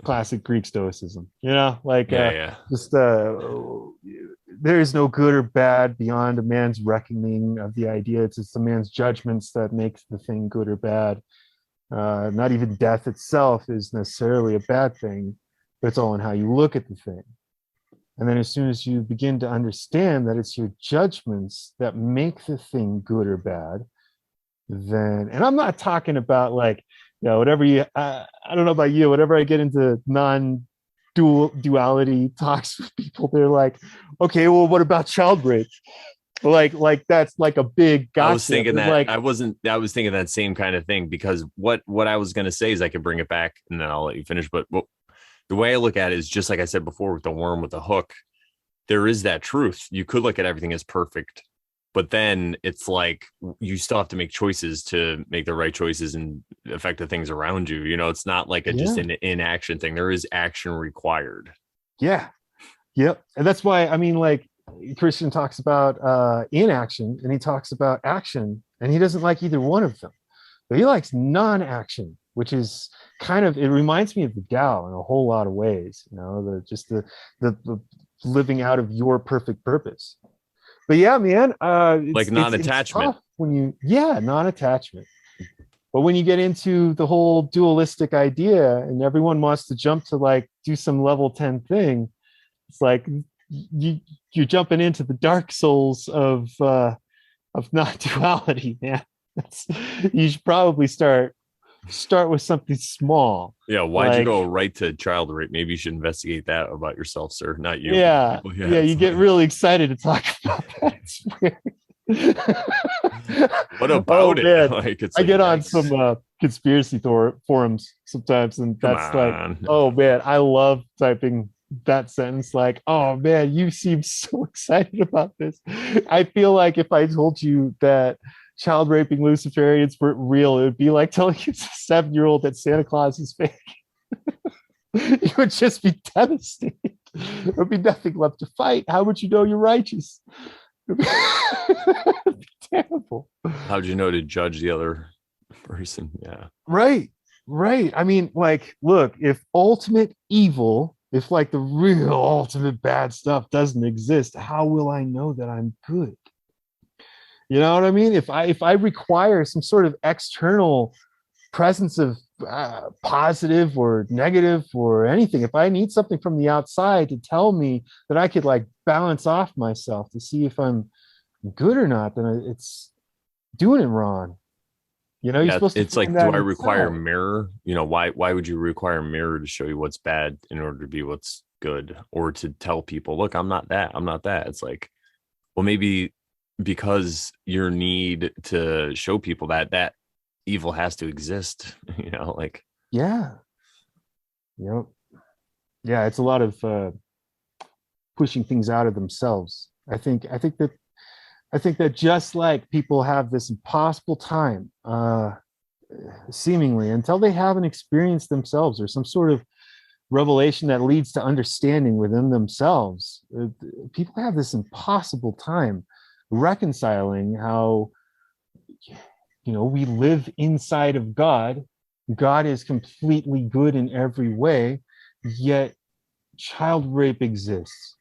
classic Greek Stoicism. You know, like Yeah. just there is no good or bad beyond a man's reckoning of the idea. It's just a man's judgments that makes the thing good or bad. Not even death itself is necessarily a bad thing, but it's all in how you look at the thing. And then as soon as you begin to understand that it's your judgments that make the thing good or bad, then, and I'm not talking about like, you know, whatever you, I don't know about you, whatever I get into duality talks with people, they're like, okay, well, what about child rape? Like that's like a big gotcha. I was thinking that like, I was thinking that same kind of thing, because what I was going to say is I could bring it back and then I'll let you finish. But the way I look at it is just like I said before with the worm with the hook, there is that truth. You could look at everything as perfect, but then it's like you still have to make choices to make the right choices and affect the things around you. You know, it's not like just an inaction thing. There is action required. Yeah. Yep. And that's why, I mean, like, Christian talks about inaction, and he talks about action, and he doesn't like either one of them, but he likes non-action, which is kind of, it reminds me of the Tao in a whole lot of ways, you know, the living out of your perfect purpose. But yeah, man, Like non-attachment. it's when non-attachment. But when you get into the whole dualistic idea and everyone wants to jump to like do some level 10 thing, it's like you're jumping into the dark souls of non-duality, man. You should probably start with something small. Yeah, why'd you go right to child rape? Maybe you should investigate that about yourself, sir, not you. Yeah, you get really excited to talk about that. It's weird. What about it? Like, I get on some conspiracy forums sometimes, and that's like, oh man, I love typing that sentence, like, oh man, you seem so excited about this. I feel like if I told you that child raping Luciferians weren't real, it would be like telling you it's a 7-year-old that Santa Claus is fake. You would just be devastated. There would be nothing left to fight. How would you know you're righteous? It'd be terrible. How'd you know to judge the other person? Yeah. Right. I mean, like, look, if ultimate evil, if like the real ultimate bad stuff doesn't exist, how will I know that I'm good? You know what I mean? If I require some sort of external presence of positive or negative or anything, if I need something from the outside to tell me that I could like balance off myself to see if I'm good or not, then it's doing it wrong. You know, you're supposed to. It's like, do I require a mirror? You know, why would you require a mirror to show you what's bad in order to be what's good, or to tell people, look, I'm not that. It's like, well, maybe because your need to show people that evil has to exist, you know, like. Yeah. Yep. Yeah, it's a lot of pushing things out of themselves. I think that just like people have this impossible time, seemingly, until they have an experience themselves or some sort of revelation that leads to understanding within themselves, people have this impossible time reconciling how, you know, we live inside of God. God is completely good in every way, yet child rape exists.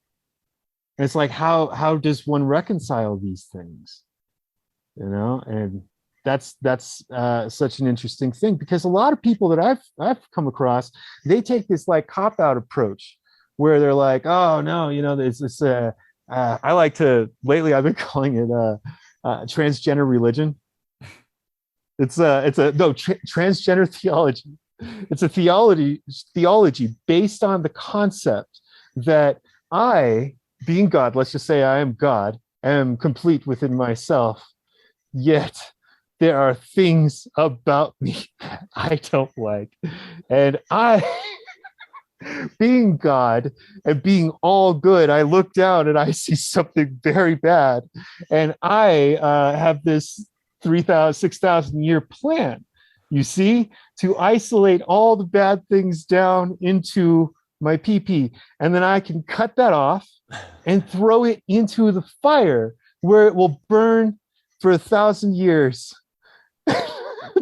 And it's like, how does one reconcile these things? And that's such an interesting thing, because a lot of people that I've come across, they take this like cop out approach where they're like, oh no, there's this I like to, lately I've been calling it transgender religion. Transgender theology. It's a theology based on the concept that I, being God, let's just say I am God, am complete within myself, yet there are things about me that I don't like. And I, being God and being all good, I look down and I see something very bad. And I have this 3,000, 6,000 year plan, you see, to isolate all the bad things down into my pee. And then I can cut that off and throw it into the fire where it will burn for 1,000 years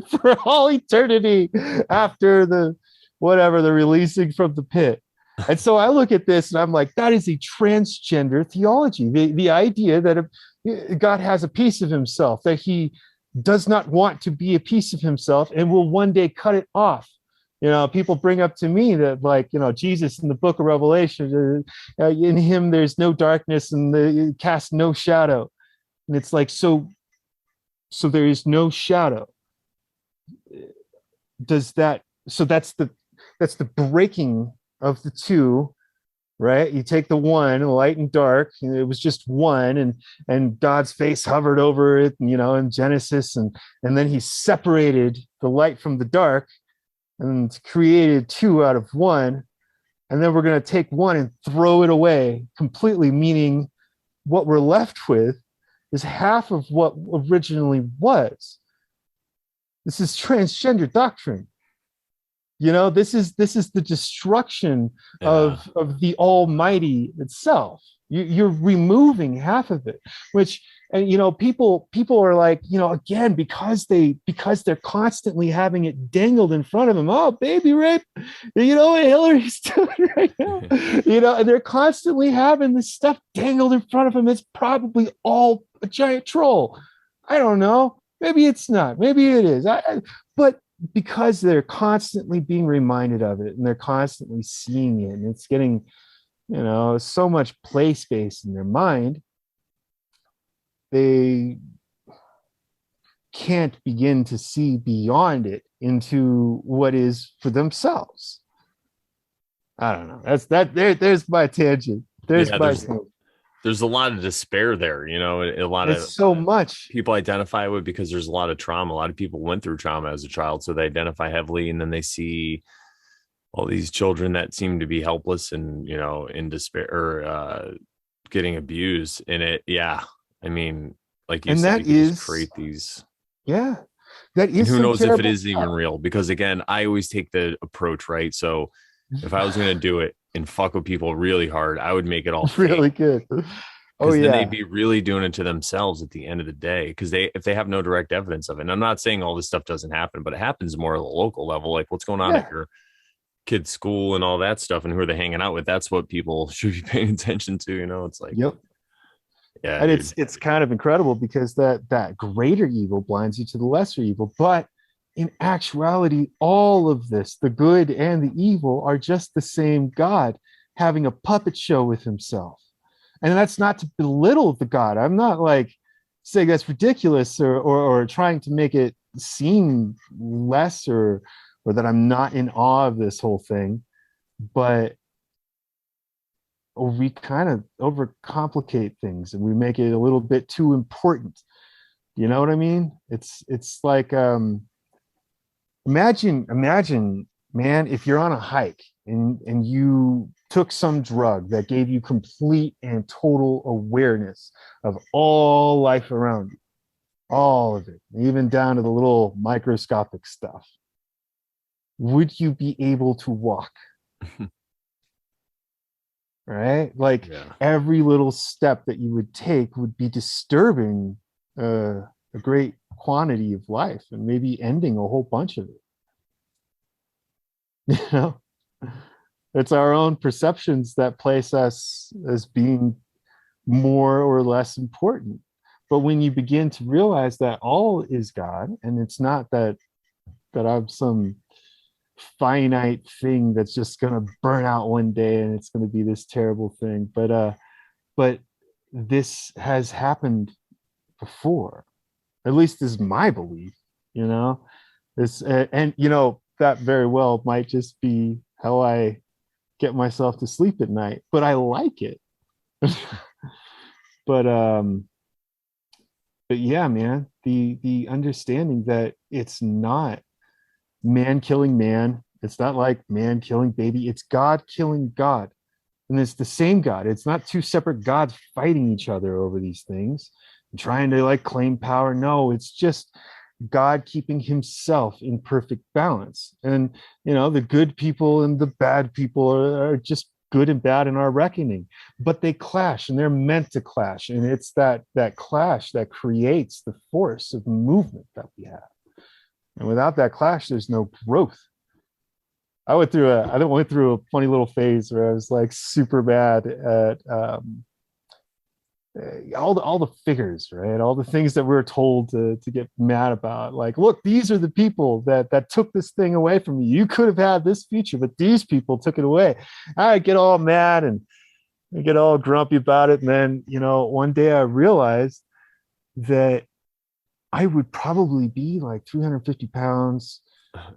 for all eternity after the releasing from the pit. And so I look at this and I'm like, that is a transgender theology. The idea that God has a piece of himself, that he does not want to be a piece of himself and will one day cut it off. People bring up to me that, like, Jesus in the book of Revelation, in him there's no darkness and cast no shadow. And it's like, so there is no shadow. That's the breaking of the two, right? You take the one, light and dark, and it was just one, and God's face hovered over it, in Genesis, and then he separated the light from the dark and created two out of one. And then we're going to take one and throw it away completely, meaning what we're left with is half of what originally was. This is transgender doctrine. This is the destruction of the Almighty itself. You're removing half of it, which, and people are like, again, because they're constantly having it dangled in front of them. Oh, baby rape, what Hillary's doing right now. And they're constantly having this stuff dangled in front of them. It's probably all a giant troll. I don't know. Maybe it's not. Maybe it is. But because they're constantly being reminded of it and they're constantly seeing it, and it's getting, so much play space in their mind, they can't begin to see beyond it into what is for themselves. I don't know. There's my tangent. There's a lot of despair there, so much people identify with, because there's a lot of trauma. A lot of people went through trauma as a child, so they identify heavily, and then they see all these children that seem to be helpless and, in despair or getting abused in it. Yeah. I mean, like you said, you just create these. Yeah. That is. And who knows if it is even real? Because again, I always take the approach, right? So if I was going to do it and fuck with people really hard, I would make it all really good. Oh yeah. Then they'd be really doing it to themselves at the end of the day, because if they have no direct evidence of it. And I'm not saying all this stuff doesn't happen, but it happens more at the local level, like what's going on at your kid's school and all that stuff, and who are they hanging out with. That's what people should be paying attention to. It's like, yep. Yeah. And it's kind of incredible, because that greater evil blinds you to the lesser evil. But in actuality, all of this, the good and the evil, are just the same God having a puppet show with himself. And that's not to belittle the God. I'm not like saying that's ridiculous or trying to make it seem less or that I'm not in awe of this whole thing. But we kind of overcomplicate things and we make it a little bit too important. You know what I mean? It's like, imagine, man, if you're on a hike and you took some drug that gave you complete and total awareness of all life around you, all of it, even down to the little microscopic stuff. Would you be able to walk? Right? Like every little step that you would take would be disturbing a great quantity of life and maybe ending a whole bunch of it. It's our own perceptions that place us as being more or less important. But when you begin to realize that all is God, and it's not that I'm some finite thing that's just going to burn out one day and it's going to be this terrible thing, but this has happened before. At least is my belief, you know. This and you know that very well might just be how I get myself to sleep at night, but I like it. but but yeah, man, the understanding that it's not man killing man, it's not like man killing baby, it's God killing God, and it's the same God. It's not two separate gods fighting each other over these things and trying to like claim power. No, it's just God keeping himself in perfect balance. And you know, the good people and the bad people are just good and bad in our reckoning, but they clash, and they're meant to clash, and it's that clash that creates the force of movement that we have. And without that clash, there's no growth. I went through a funny little phase where I was like super bad at all the figures, right? All the things that we were told to get mad about. Like, look, these are the people that took this thing away from you. You could have had this feature, but these people took it away. I get all mad and I get all grumpy about it. And then, you know, one day I realized that I would probably be like 350 pounds,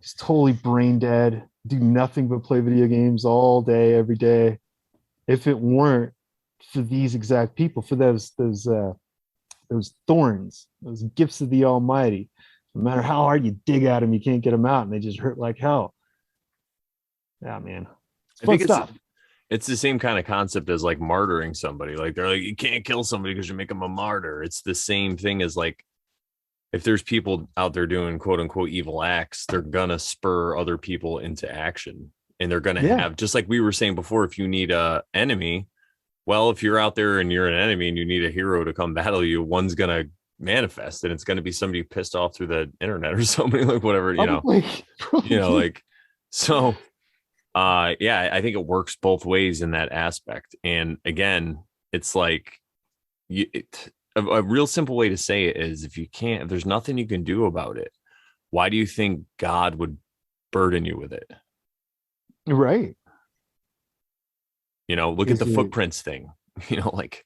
just totally brain dead, do nothing but play video games all day, every day, if it weren't for these exact people, for those thorns, those gifts of the Almighty. No matter how hard you dig at them, you can't get them out, and they just hurt like hell. Yeah, man, it's fun stuff. It's the same kind of concept as like martyring somebody. Like they're like, you can't kill somebody because you make them a martyr. It's the same thing as like, if there's people out there doing quote unquote evil acts, they're gonna spur other people into action, and they're gonna have, just like we were saying before, if you need a enemy, well, if you're out there and you're an enemy and you need a hero to come battle you, one's gonna manifest, and it's gonna be somebody pissed off through the internet or somebody, like whatever, Probably. You know, like, so yeah, I think it works both ways in that aspect. And again, it's like a real simple way to say it is, if there's nothing you can do about it, why do you think God would burden you with it? Right. You know, look at the footprints thing. You know, like,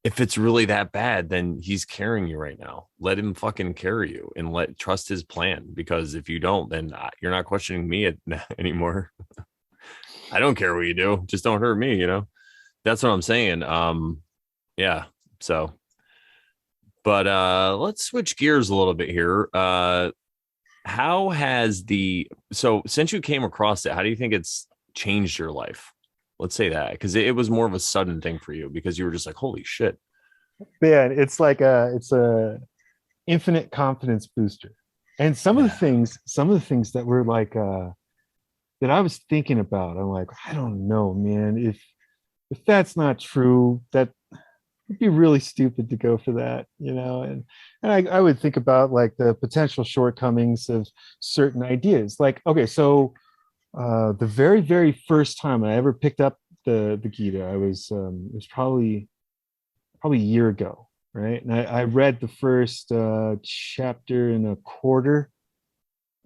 if it's really that bad, then he's carrying you right now. Let him fucking carry you and trust his plan. Because if you don't, then you're not questioning me anymore. I don't care what you do. Just don't hurt me, you know? That's what I'm saying. Yeah. So, but let's switch gears a little bit here. How has so since you came across it, how do you think it's changed your life? Let's say that, because it was more of a sudden thing for you, because you were just like, holy shit. Man, it's like it's a infinite confidence booster. And some of the things that were like that I was thinking about, I'm like, I don't know, man. If that's not true, that would be really stupid to go for that, you know. And I would think about like the potential shortcomings of certain ideas. Like, okay, so the very, very first time I ever picked up the Gita, I was it was probably a year ago, right? And I read the first chapter in a quarter,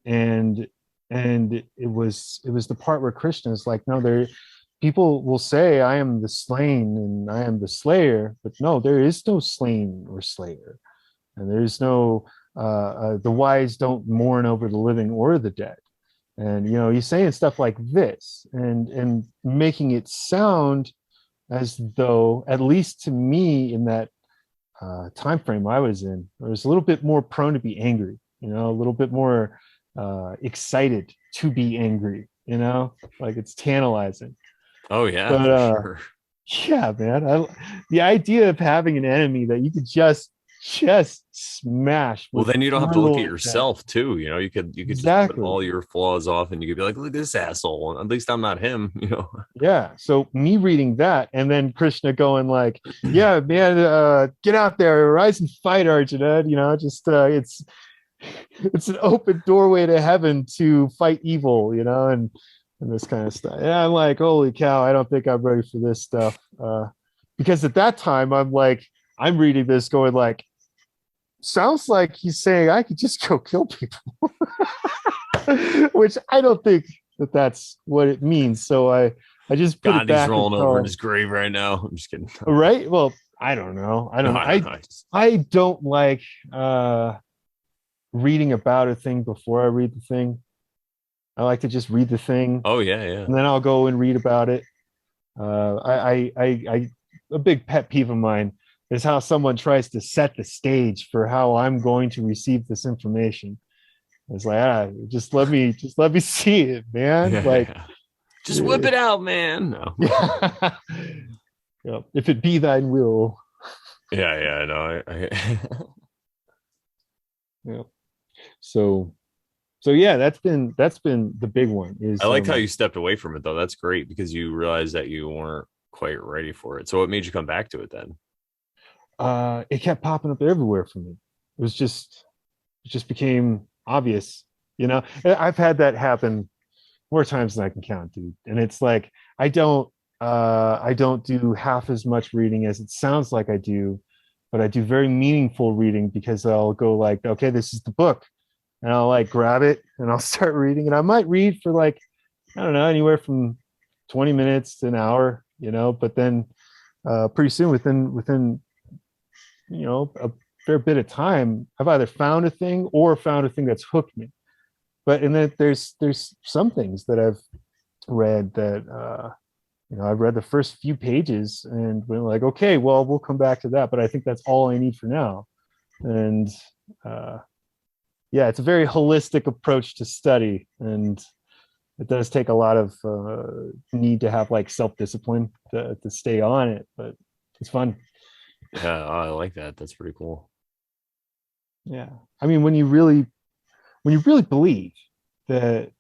and it was the part where Krishna is like, no, people will say I am the slain and I am the slayer, but no, there is no slain or slayer, and there's no the wise don't mourn over the living or the dead. And you know, he's saying stuff like this and making it sound as though, at least to me in that time frame I was in, I was a little bit more prone to be angry, you know, a little bit more excited to be angry, you know, like it's tantalizing. Oh yeah, but for sure. Yeah, man, the idea of having an enemy that you could just smash. Well, then you don't have to look at yourself too, you know. You could just put all your flaws off, and you could be like, look at this asshole, at least I'm not him, you know. Yeah, so me reading that, and then Krishna going like, yeah, man, get out there, rise and fight, Arjuna, you know, just it's an open doorway to heaven to fight evil, you know. And and this kind of stuff. And I'm like, holy cow, I don't think I'm ready for this stuff. Because at that time, I'm reading this going like, sounds like he's saying I could just go kill people, which I don't think that's what it means. So I just put it Gandhi's back rolling over in his until, grave right now. I'm just kidding. right. Well, I don't know. I No, don't. I don't know. I don't like reading about a thing before I read the thing. I like to just read the thing, Oh yeah, yeah. and then I'll go and read about it. I a big pet peeve of mine is how someone tries to set the stage for how I'm going to receive this information. It's like, just let me see it, man. Yeah, Like, yeah. Just whip it out, man. No. yeah. Yeah, if it be thine will. Yeah, yeah, I know. Yeah. So yeah, that's been the big one. Is I liked how you stepped away from it though. That's great because you realized that you weren't quite ready for it. So what made you come back to it then? it kept popping up everywhere for me. It just became obvious, you know. And I've had that happen more times than I can count, dude. And it's like I don't do half as much reading as it sounds like I do, but I do very meaningful reading because I'll go like, okay, this is the book, and I'll like grab it and I'll start reading, and I might read for like, I don't know, anywhere from 20 minutes to an hour, you know. But then pretty soon, within you know a fair bit of time, I've either found a thing or found a thing that's hooked me. But and then there's some things that I've read that you know, I've read the first few pages and been like, okay, well, we'll come back to that, but I think that's all I need for now. And uh yeah, it's a very holistic approach to study, and it does take a lot of need to have like self-discipline to stay on it, but it's fun. Yeah, I like that. That's pretty cool. Yeah, I mean, when you really believe that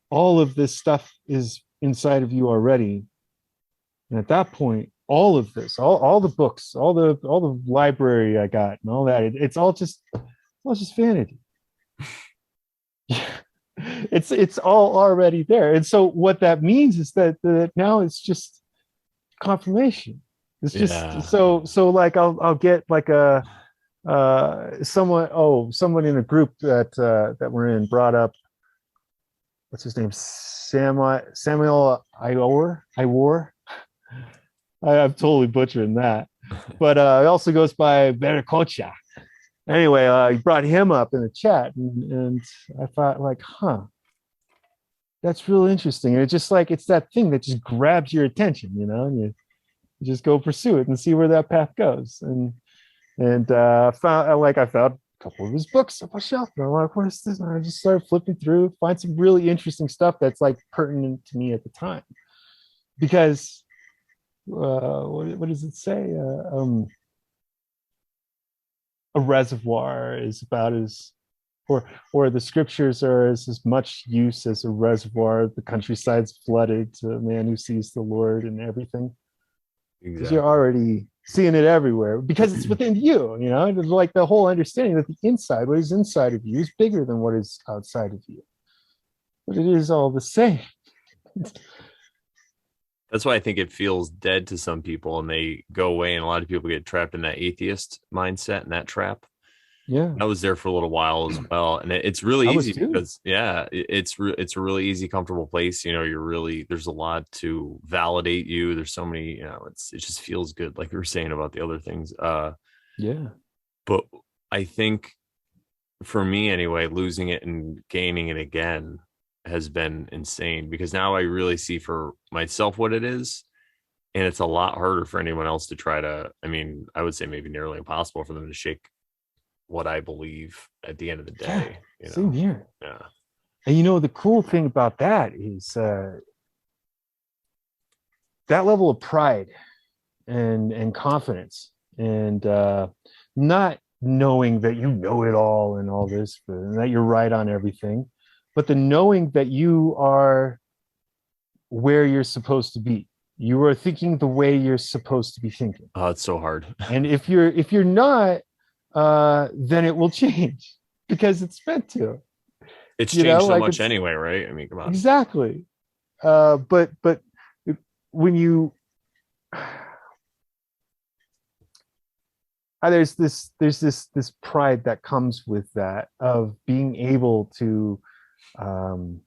all of this stuff is inside of you already, and at that point, all of this, all the books, all the library I got and all that, it's all just vanity. It's all already there. And so what that means is that now it's just confirmation. It's just Yeah. so like I'll get like a someone in a group that we're in brought up, what's his name, Samuel Iwar. I'm totally butchering that, but it also goes by Veracocha. Anyway, he brought him up in the chat, and I thought like, huh, that's real interesting. And it's just like it's that thing that just grabs your attention, you know, and you just go pursue it and see where that path goes. And I found a couple of his books on my shelf, and I'm like, what is this? And I just started flipping through, find some really interesting stuff that's like pertinent to me at the time, because what does it say? A reservoir is about as, or the scriptures are as much use as a reservoir. The countryside's flooded to a man who sees the Lord and everything, because you're Exactly. already seeing it everywhere because it's within you, you know. It's like the whole understanding that the inside, what is inside of you, is bigger than what is outside of you, but it is all the same. That's why I think it feels dead to some people and they go away, and a lot of people get trapped in that atheist mindset and that trap. Yeah, I was there for a little while as well, and it's really I was easy too. because it's a really easy, comfortable place. You know, you're really, there's a lot to validate you. There's so many, you know, it just feels good, like we were saying about the other things. Yeah, But I think for me anyway, losing it and gaining it again has been insane, because now I really see for myself what it is. And it's a lot harder for anyone else to try to, I mean, I would say maybe nearly impossible for them to shake what I believe at the end of the yeah, day, you same know? here. Yeah. And you know, the cool thing about that is that level of pride and confidence, and not knowing that you know it all and all this, and that you're right on everything, but the knowing that you are where you're supposed to be. You are thinking the way you're supposed to be thinking. Oh, it's so hard. And if you're not, then it will change because it's meant to. It's You know, changed so like much it's anyway, right? I mean, come on. exactly. But when you there's this pride that comes with that, of being able to um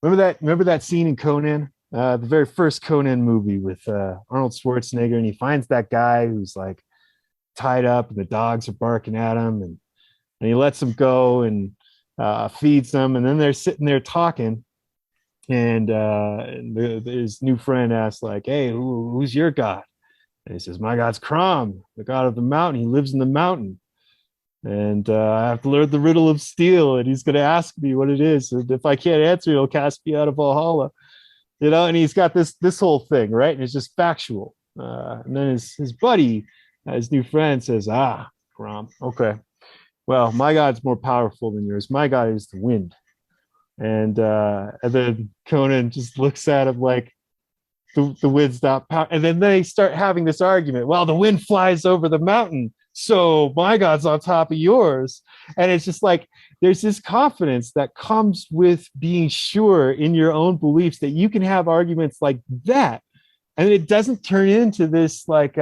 remember that scene in Conan, the very first Conan movie with Arnold Schwarzenegger, and he finds that guy who's like tied up and the dogs are barking at him, and he lets him go and feeds them, and then they're sitting there talking, and his new friend asks like, hey, who's your god? And he says, my god's Crom, the god of the mountain. He lives in the mountain. And I have to learn the riddle of steel. And he's going to ask me what it is. And if I can't answer, he'll cast me out of Valhalla. And he's got this whole thing, right? And it's just factual. And then his buddy, his new friend says, Crom, okay. Well, my god's more powerful than yours. My god is the wind. And then Conan just looks at him like, the wind's not power. And then they start having this argument. Well, the wind flies over the mountain, so my god's on top of yours. And it's just like, there's this confidence that comes with being sure in your own beliefs that you can have arguments like that, and it doesn't turn into this like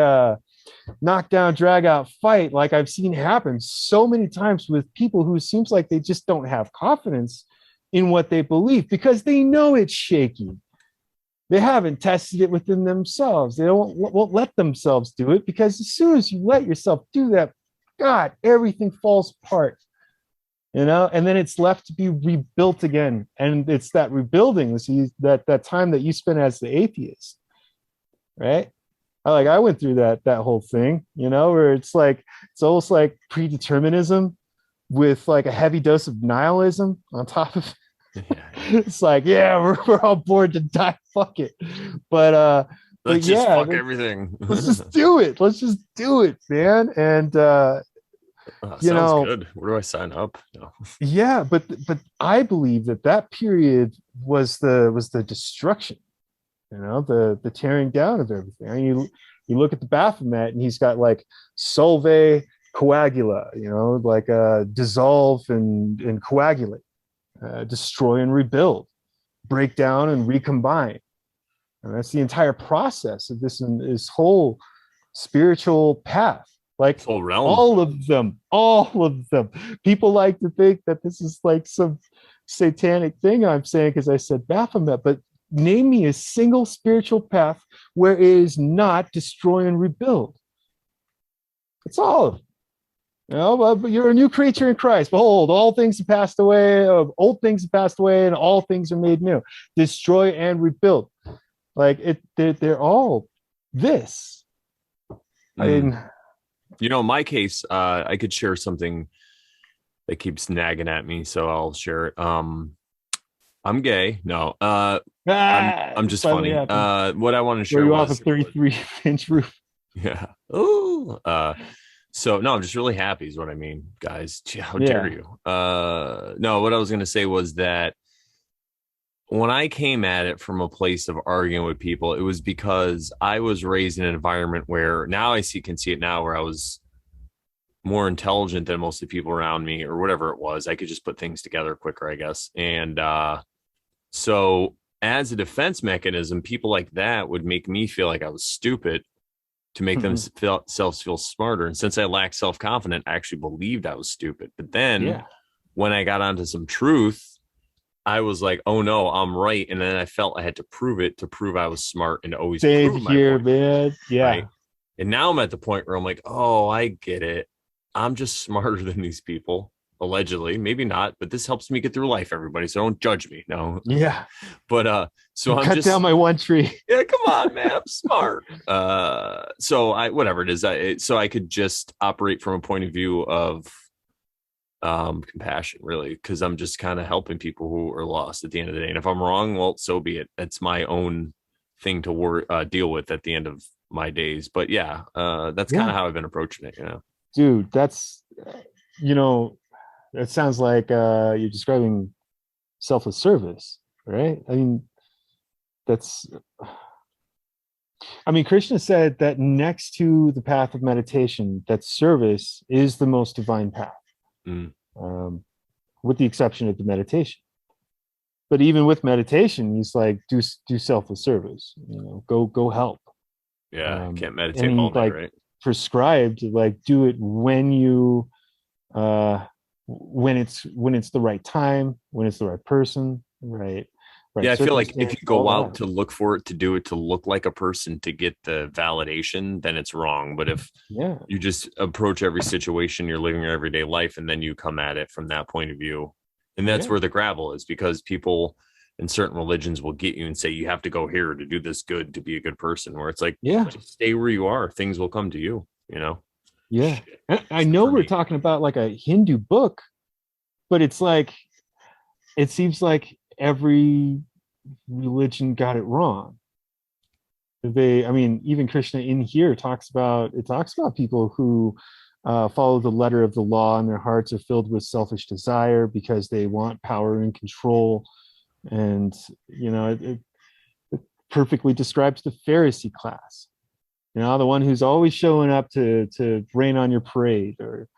knockdown drag out fight like I've seen happen so many times with people who seems like they just don't have confidence in what they believe because they know it's shaky. They haven't tested it within themselves. They won't let themselves do it, because as soon as you let yourself do that, God, everything falls apart, and then it's left to be rebuilt again. And it's that rebuilding, that time that you spend as the atheist, right? I went through that whole thing, where it's almost like predeterminism with like a heavy dose of nihilism on top of it's like, yeah, we're all born to die. Fuck it. But let's just fuck everything. Let's just do it. Let's just do it, man. And sounds good. Where do I sign up? No. Yeah, but I believe that period was the destruction. The tearing down of everything. I mean, you look at the Baphomet, and he's got like solve coagula, like dissolve and coagulate. Destroy and rebuild, break down and recombine. And that's the entire process of this whole spiritual path. Like whole realm. all of them. People like to think that this is like some satanic thing I'm saying because I said Baphomet, but name me a single spiritual path where it is not destroy and rebuild. It's all of them. But you're a new creature in Christ. Behold, all things have passed away, old things have passed away, and all things are made new. Destroy and rebuild. Like they're all this. I mean, in my case, I could share something that keeps nagging at me, so I'll share it. I'm gay. No, I'm just funny. What I want to share was off a 33-inch roof. Yeah. Oh. So no, I'm just really happy is what I mean, guys. How dare you? No, what I was going to say was that when I came at it from a place of arguing with people, it was because I was raised in an environment where now can see it now, where I was more intelligent than most of the people around me, or whatever it was. I could just put things together quicker, I guess. And so as a defense mechanism, people like that would make me feel like I was stupid to make themselves feel smarter. And since I lacked self-confidence, I actually believed I was stupid. But then when I got onto some truth, I was like, oh no, I'm right. And then I felt I had to prove I was smart and to always prove my point, man. Yeah. Right? And now I'm at the point where I'm like, oh, I get it. I'm just smarter than these people. Allegedly, maybe not, but this helps me get through life, everybody. So don't judge me. No. Yeah. But so I'm cut down my one tree. Yeah, come on, man. I'm smart. So whatever it is, so I could just operate from a point of view of compassion, really, because I'm just kind of helping people who are lost at the end of the day. And if I'm wrong, well, so be it. That's my own thing to deal with at the end of my days. But yeah, that's kind of how I've been approaching it. Dude, that's it sounds like you're describing selfless service, right? I mean, Krishna said that next to the path of meditation, that service is the most divine path, with the exception of the meditation. but even with meditation, he's like, do selfless service, go help. Yeah, can't And meditate he all day, like right? prescribed to like do it when you when it's the right time, when it's the right person, right Yeah, I feel like if circumstance, you all go out that. to look for it, to do it to look like a person to get the validation, then it's wrong. But if Yeah, you just approach every situation, you're living your everyday life, and then you come at it from that point of view, and that's yeah, where the gravel is, because people in certain religions will get you and say you have to go here to do this good, to be a good person, where it's like, yeah, just stay where you are, things will come to you, you know. yeah. Shit. And I Except know for we're me. talking about like a Hindu book, but it's like it seems like every religion got it wrong. I mean, even Krishna in here talks about people who follow the letter of the law and their hearts are filled with selfish desire because they want power and control. And it perfectly describes the Pharisee class. The one who's always showing up to rain on your parade, or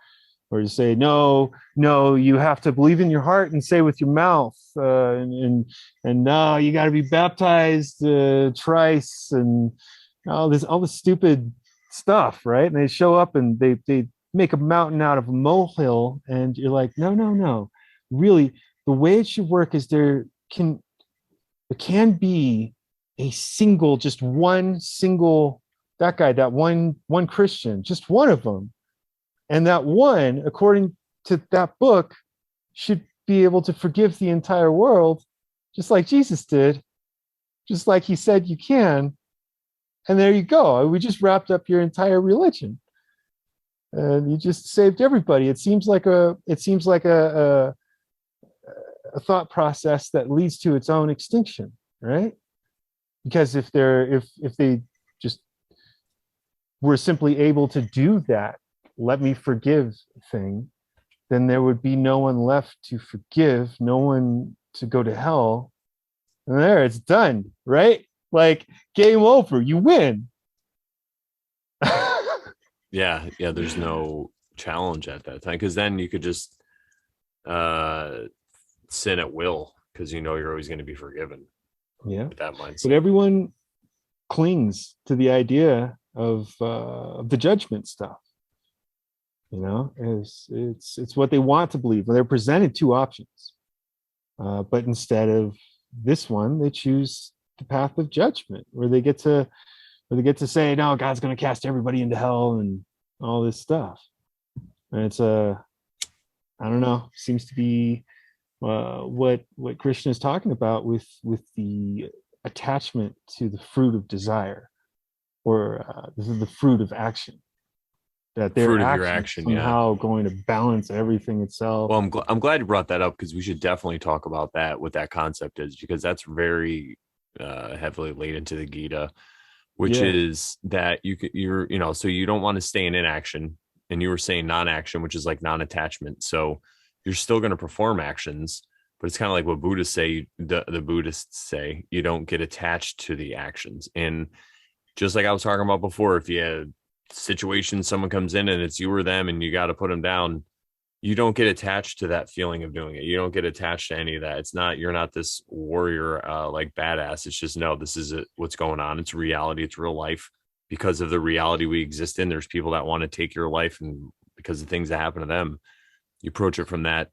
to say no, you have to believe in your heart and say with your mouth, and no, you got to be baptized thrice, and all this stupid stuff, right? And they show up and they make a mountain out of a molehill, and you're like, no, really, the way it should work is there can be a single, just one single, that guy, that one Christian, just one of them, and that one, according to that book, should be able to forgive the entire world, just like Jesus did, just like he said you can. And there you go. We just wrapped up your entire religion, and you just saved everybody. It seems like a thought process that leads to its own extinction, right? Because if they just were simply able to do that, let me forgive thing, then there would be no one left to forgive, no one to go to hell. And there, it's done, right? Like, game over, you win. Yeah, there's no challenge at that time, because then you could just uh sin at will, because you know you're always going to be forgiven Yeah. with that But mindset. everyone clings to the idea of the judgment stuff. It's what they want to believe. They're presented two options, but instead of this one, they choose the path of judgment, where they get to say, no, God's going to cast everybody into hell and all this stuff. And it's I don't know, seems to be what Krishna is talking about with the attachment to the fruit of desire, or this is the fruit of action, that their Fruit of your action is action, yeah. somehow going to balance everything itself. Well, I'm glad you brought that up, because we should definitely talk about that, what that concept is, because that's very heavily laid into the Gita, which Yeah, is that so you don't want to stay in inaction, and you were saying non-action, which is like non-attachment. So you're still going to perform actions, but it's kind of like what Buddhists say. The Buddhists say you don't get attached to the actions, and just like I was talking about before, if you had situation, someone comes in and it's you or them, and you got to put them down, you don't get attached to that feeling of doing it. You don't get attached to any of that. It's not, you're not this warrior, like badass. It's just, no, this is it, what's going on. It's reality. It's real life. Because of the reality we exist in, there's people that want to take your life, and because of things that happen to them, you approach it from that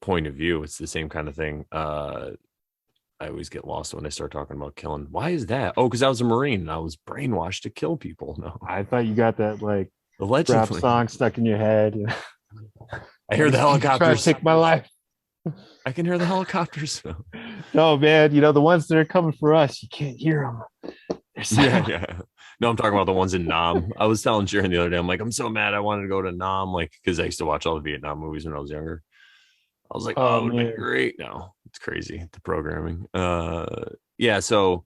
point of view. It's the same kind of thing. I always get lost when I start talking about killing. Why is that? Oh, because I was a Marine and I was brainwashed to kill people. No, I thought you got that like rap allegedly. song stuck in your head. I hear the Try to helicopters. take my life. I can hear the helicopters. No, man, the ones that are coming for us, you can't hear them. They're Yeah, silent. yeah. No, I'm talking about the ones in Nam. I was telling Sharon the other day, I'm like, I'm so mad I wanted to go to Nam, like, because I used to watch all the Vietnam movies when I was younger. I was like, Oh oh, it would have been man. great. No, it's crazy, the programming. Yeah, so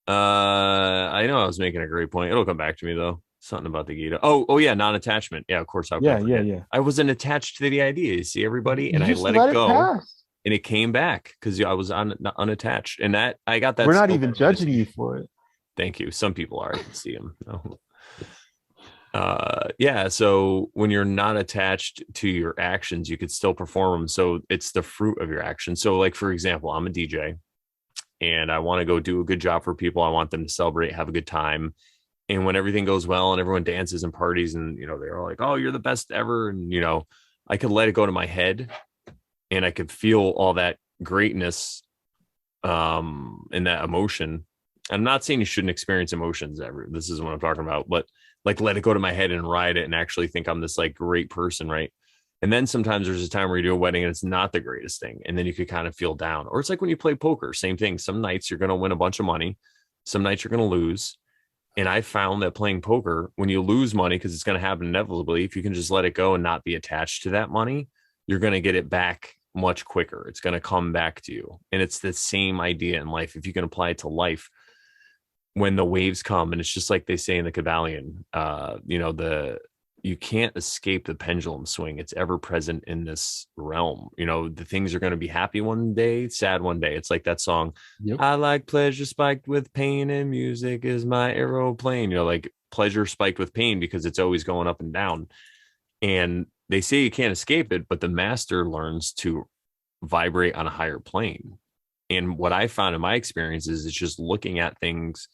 I know I was making a great point. It'll come back to me though. Something about the Gita. Oh yeah, non-attachment. Yeah, of course. How could I Yeah, yeah, forget? yeah. I wasn't attached to the idea. You see, everybody, You and I just let it let it go, pass. and it came back because I was unattached, and that I got that We're not skill even from my judging you teacher. for it. Thank you. Some people are. I can see them. No. Yeah, so when you're not attached to your actions, you could still perform them. So it's the fruit of your actions. So, like, for example, I'm a DJ and I want to go do a good job for people. I want them to celebrate, have a good time. And when everything goes well and everyone dances and parties and, they're all like, oh, you're the best ever. And, I could let it go to my head and I could feel all that greatness and that emotion. I'm not saying you shouldn't experience emotions ever. This is what I'm talking about, but like let it go to my head and ride it and actually think I'm this like great person, right? And then sometimes there's a time where you do a wedding and it's not the greatest thing. And then you could kind of feel down. Or it's like when you play poker, same thing. Some nights you're going to win a bunch of money. Some nights you're going to lose. And I found that playing poker, when you lose money, because it's going to happen inevitably, if you can just let it go and not be attached to that money, you're going to get it back much quicker. It's going to come back to you. And it's the same idea in life. If you can apply it to life, when the waves come, and it's just like they say in the Kabbalion, you can't escape the pendulum swing. It's ever present in this realm. The things are going to be happy one day, sad one day. It's like that song. Yep. I like pleasure spiked with pain, and music is my aeroplane. Like pleasure spiked with pain because it's always going up and down. And they say you can't escape it, but the master learns to vibrate on a higher plane. And what I found in my experience is it's just looking at things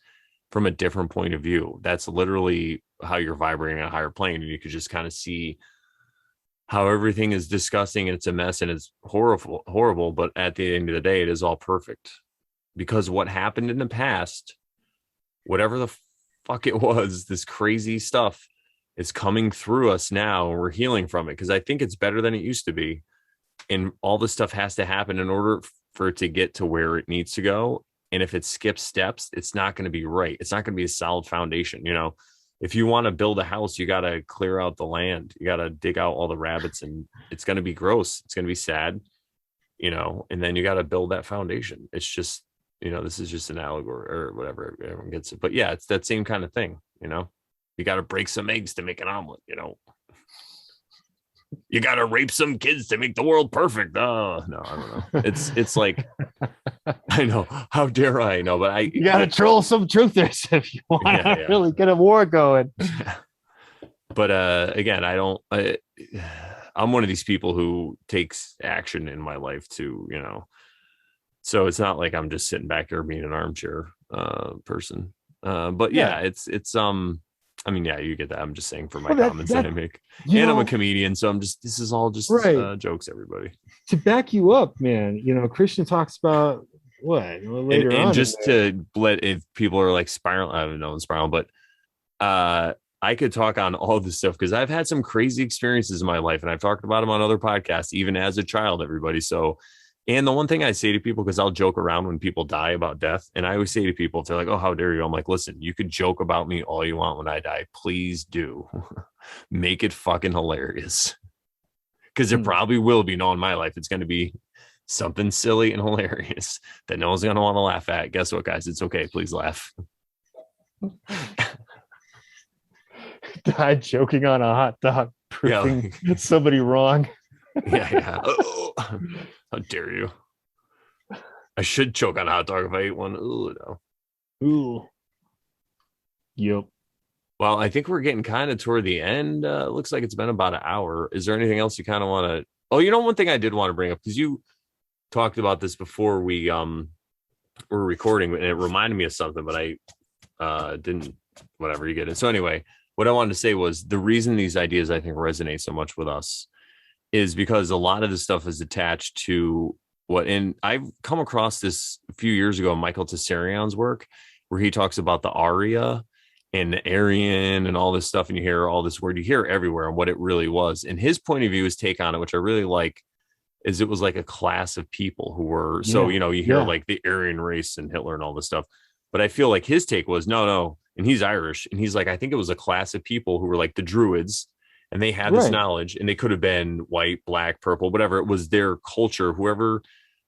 from a different point of view. That's literally how you're vibrating on a higher plane. And you could just kind of see how everything is disgusting and it's a mess and it's horrible. But at the end of the day, it is all perfect because what happened in the past, whatever the fuck it was, this crazy stuff is coming through us now and we're healing from it. Because I think it's better than it used to be. And all this stuff has to happen in order for it to get to where it needs to go. And if it skips steps, it's not going to be right. It's not going to be a solid foundation. If you want to build a house, you got to clear out the land. You got to dig out all the rabbits and it's going to be gross. It's going to be sad, and then you got to build that foundation. It's just, this is just an allegory or whatever. Everyone gets it. But yeah, it's that same kind of thing. You got to break some eggs to make an omelet, You got to rape some kids to make the world perfect. Oh, no, I don't know. It's like, I know. How dare I know? But you got to troll some truthers if you want to really get a war going. But again, I'm one of these people who takes action in my life too, so it's not like I'm just sitting back there being an armchair person. But yeah, it's I mean, yeah, you get that. I'm just saying for my comments that I make. And I'm a comedian, so this is all just jokes, everybody. To back you up, man, Christian talks about what later on. And just to let, if people are like spiraling, I don't know, spiral, but I could talk on all this stuff because I've had some crazy experiences in my life and I've talked about them on other podcasts, even as a child, everybody. So, and the one thing I say to people, because I'll joke around when people die about death. And I always say to people, if they're like, oh, how dare you? I'm like, listen, you could joke about me all you want when I die. Please do. Make it fucking hilarious. Because there probably will be, knowing my life, it's going to be something silly and hilarious that no one's going to want to laugh at. Guess what, guys? It's okay. Please laugh. Die joking on a hot dog, proving somebody wrong. Yeah. Oh, how dare you? I should choke on a hot dog if I ate one. Ooh, no. Ooh. Yep. Well, I think we're getting kind of toward the end. Looks like it's been about an hour. Is there anything else you kind of want to? Oh, one thing I did want to bring up, because you talked about this before we were recording, and it reminded me of something, but I didn't. Whatever, you get it. So anyway, what I wanted to say was the reason these ideas I think resonate so much with us is because a lot of this stuff is attached to and I've come across this a few years ago in Michael Tessarion's work, where he talks about the Arya and the Aryan and all this stuff. And you hear all this word, you hear everywhere, and what it really was. And his point of view, his take on it, which I really like, is it was like a class of people who were, you hear like the Aryan race and Hitler and all this stuff. But I feel like his take was, no. And he's Irish. And he's like, I think it was a class of people who were like the Druids. And they had this knowledge, and they could have been white, black, purple, whatever. It was their culture, whoever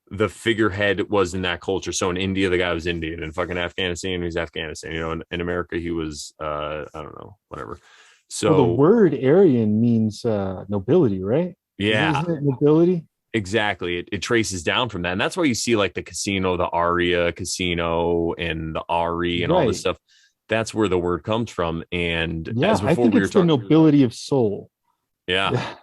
the figurehead was in that culture. So in India, the guy was Indian. In fucking Afghanistan, he's Afghanistan. In America, he was, I don't know, whatever. So the word Aryan means nobility, right? Yeah. Isn't it nobility? Exactly. It traces down from that. And that's why you see like the casino, the Aria casino and the Ari and all this stuff. that's where the word comes from. And Yeah, as I before think we were it's the talking, nobility of soul. yeah,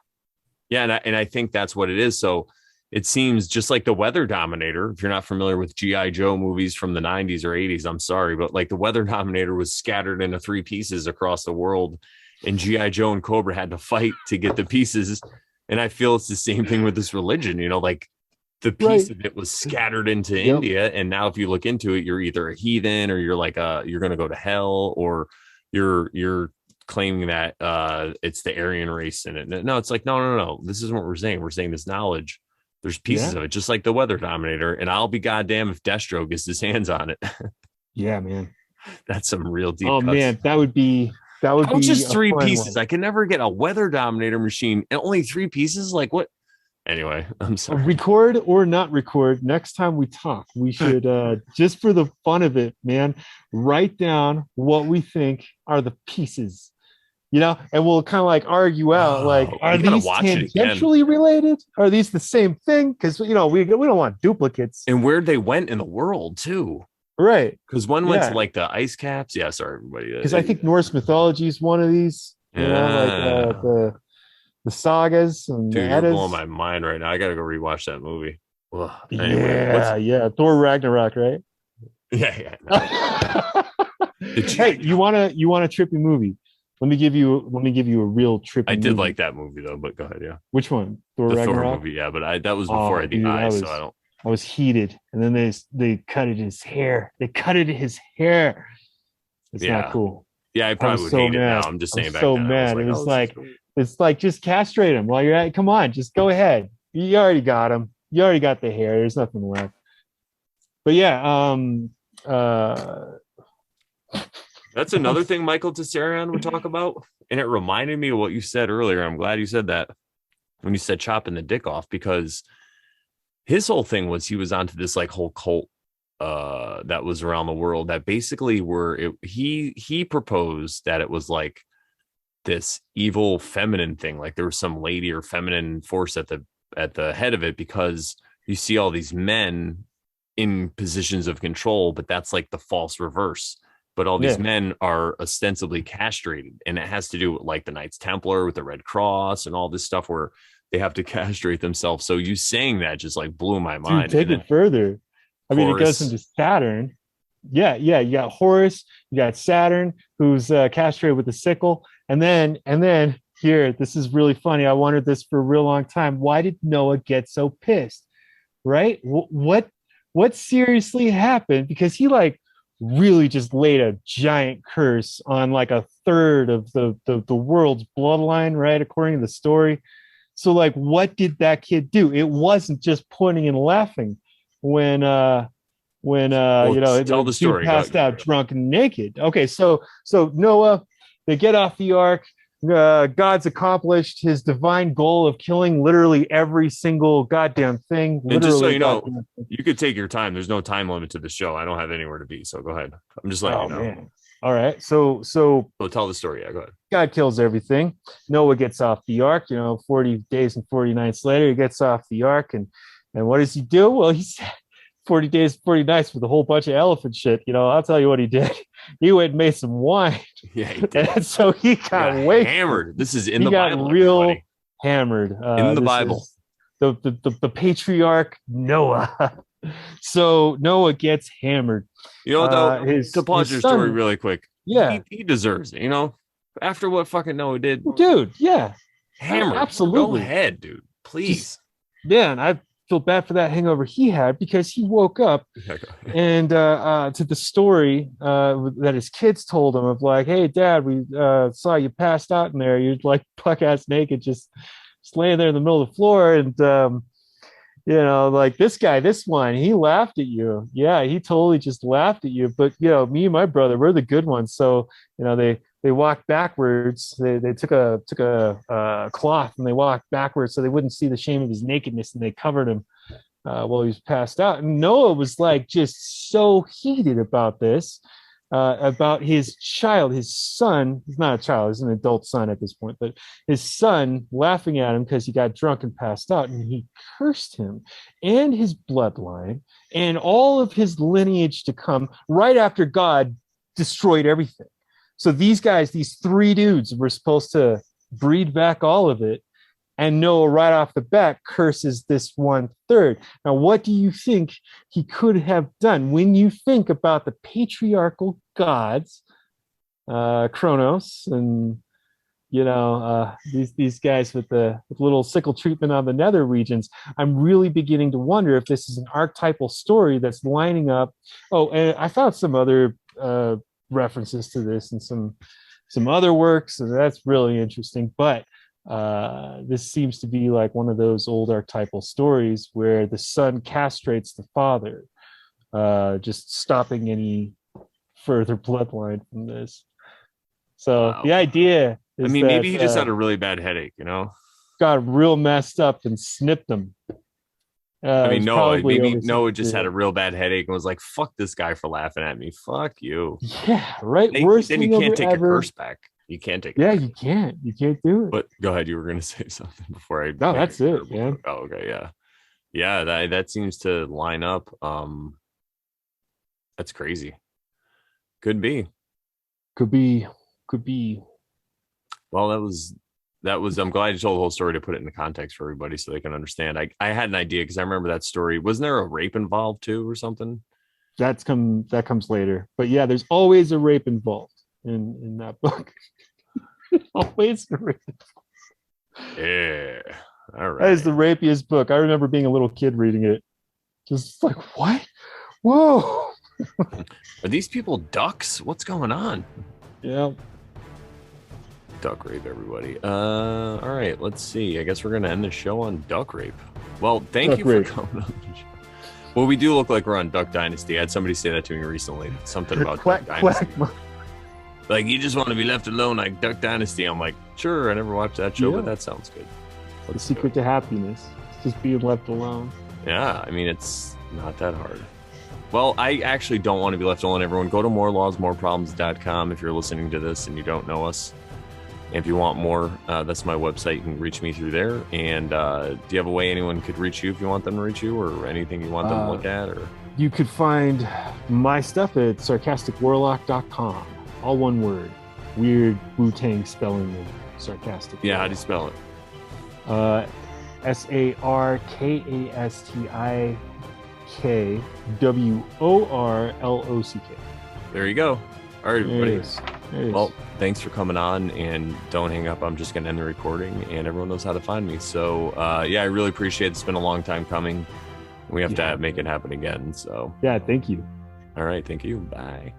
yeah, and I think that's what it is. So it seems just like the Weather Dominator. If you're not familiar with GI Joe movies from the 90s or 80s, I'm sorry, but like the Weather Dominator was scattered into 3 pieces across the world, and GI Joe and Cobra had to fight to get the pieces. And I feel it's the same thing with this religion. Like the piece Right. of it was scattered into Yep. India, and now if you look into it, you're either a heathen or you're like you're going to go to hell, or you're claiming that it's the Aryan race in it. No, it's like no. This isn't what we're saying. We're saying this knowledge. There's pieces Yeah. of it, just like the Weather Dominator, and I'll be goddamn if Destro gets his hands on it. Yeah, man. That's some real deep Oh cuts. man, that would be How just a three fun pieces? one. I can never get a Weather Dominator machine and only 3 pieces. Like what? Anyway, I'm sorry. Record or not record, next time we talk, we should just for the fun of it, man, write down what we think are the pieces, and we'll kind of like argue out, like, Oh, are we gotta these watch it again. tangentially related? Are these the same thing? Because we don't want duplicates. And where they went in the world too. Right. Because one went to Yeah. like the ice caps. Yeah, sorry everybody. Because I think Norse mythology is one of these, like Yeah. the sagas and the Dude, you're blowing Eddas. my mind right now. I gotta go rewatch that movie. Ugh. Anyway, Yeah. Thor Ragnarok, right? yeah. No. Hey, you want a trippy movie? Let me give you a real trippy. I did movie. like that movie though, but go ahead, yeah. Which one? Thor The Ragnarok. Thor movie, yeah, but that was before I had the dude, eyes, so I don't. I was heated, and then they cutted his hair. They cutted his hair. It's not cool. Yeah, I probably would so hate it mad. now. I'm just saying back so then. mad. I was like, It's like just castrate him while you're at. Come on, just go ahead. You already got him. You already got the hair. There's nothing left. But yeah, that's another thing Michael Tessarion would talk about, and it reminded me of what you said earlier. I'm glad you said that when you said chopping the dick off, because his whole thing was he was onto this like whole cult that was around the world that basically he proposed that it was like this evil feminine thing, like there was some lady or feminine force at the head of it, because you see all these men in positions of control, but that's like the false reverse. But all these men are ostensibly castrated, and it has to do with like the Knights Templar with the Red Cross and all this stuff where they have to castrate themselves. So you saying that just like blew my mind. Dude, take it further. I mean, it goes into Saturn. Yeah. You got Horus, you got Saturn, who's castrated with the sickle, and then here, this is really funny. I wondered this for a real long time. Why did Noah get so pissed? Right? What seriously happened? Because he like really just laid a giant curse on like a third of the world's bloodline, right? According to the story. So like, what did that kid do? It wasn't just pointing and laughing when tell the story, passed out drunk and naked. Okay, so Noah, they get off the ark. God's accomplished his divine goal of killing literally every single goddamn thing. And just so you know, you could take your time. There's no time limit to the show. I don't have anywhere to be, so go ahead. I'm just letting you know. Man. All right, so tell the story. Yeah, go ahead. God kills everything. Noah gets off the ark. 40 days and 40 nights later, he gets off the ark, and what does he do? Well, he's 40 days, 40 nights with a whole bunch of elephant shit. I'll tell you what he did. He went and made some wine. Yeah, he did. And so he got way hammered. This is in the Bible. Real everybody. Hammered. In the Bible. The patriarch Noah. So Noah gets hammered. To pause your story really quick. Yeah. He deserves it, after what fucking Noah did. Dude, yeah. Hammered. Absolutely. Go ahead, dude. Please. And I feel bad for that hangover he had, because he woke up and to the story that his kids told him of like, hey dad, we saw you passed out in there. You're like buck ass naked, just laying there in the middle of the floor. And like this one, he laughed at you. Yeah, he totally just laughed at you. But me and my brother, we're the good ones. So they walked backwards. They took a cloth and they walked backwards so they wouldn't see the shame of his nakedness, and they covered him while he was passed out. And Noah was like just so heated about this, about his child, his son. He's not a child; he's an adult son at this point. But his son laughing at him because he got drunk and passed out, and he cursed him and his bloodline and all of his lineage to come. Right after God destroyed everything. So these guys, these three dudes, were supposed to breed back all of it, and Noah right off the bat curses this 1/3. Now, what do you think he could have done when you think about the patriarchal gods, Kronos, and these guys with with little sickle treatment on the nether regions? I'm really beginning to wonder if this is an archetypal story that's lining up. Oh, and I found some other references to this in some other works, and that's really interesting. But this seems to be like one of those old archetypal stories where the son castrates the father, just stopping any further bloodline from this. So Wow. the idea is, maybe he just had a really bad headache, got real messed up and snipped him. Maybe Noah just had a real bad headache and was like, fuck this guy for laughing at me. Fuck you. Yeah, right. Then you can't take a curse back. You can't take it. Yeah, you can't. You can't do it. But go ahead. You were going to say something before I. No, that's it, man. Oh, okay. Yeah. Yeah. That seems to line up. That's crazy. Could be. Well, that was. I'm glad you told the whole story to put it into context for everybody so they can understand. I had an idea because I remember that story. Wasn't there a rape involved too or something? That comes later. But yeah, there's always a rape involved in that book. Always a rape. Yeah. All right. That is the rapiest book. I remember being a little kid reading it. Just like, what? Whoa. Are these people ducks? What's going on? Yeah. Duck rape, everybody. All right, let's see. I guess we're gonna end the show on duck rape. Well, thank you for coming on the show. Well, we do look like we're on Duck Dynasty. I had somebody say that to me recently. Something about Duck Dynasty. Like, you just want to be left alone like Duck Dynasty. I'm like, sure, I never watched that show, but that sounds good. The secret to happiness is just being left alone. Yeah, it's not that hard. Well, I actually don't want to be left alone, everyone. Go to morelawsmoreproblems.com if you're listening to this and you don't know us. If you want more, that's my website. You can reach me through there. And do you have a way anyone could reach you if you want them to reach you, or anything you want them to look at? Or you could find my stuff at sarkastikworlock.com. All one word. Weird Wu-Tang spelling of sarcastic. Yeah, how do you spell it? SARKASTIKWORLOCK. There you go. All right, everybody. Well, thanks for coming on, and don't hang up. I'm just going to end the recording, and everyone knows how to find me. So, yeah, I really appreciate it. It's been a long time coming. We have to make it happen again. So, yeah, thank you. All right. Thank you. Bye.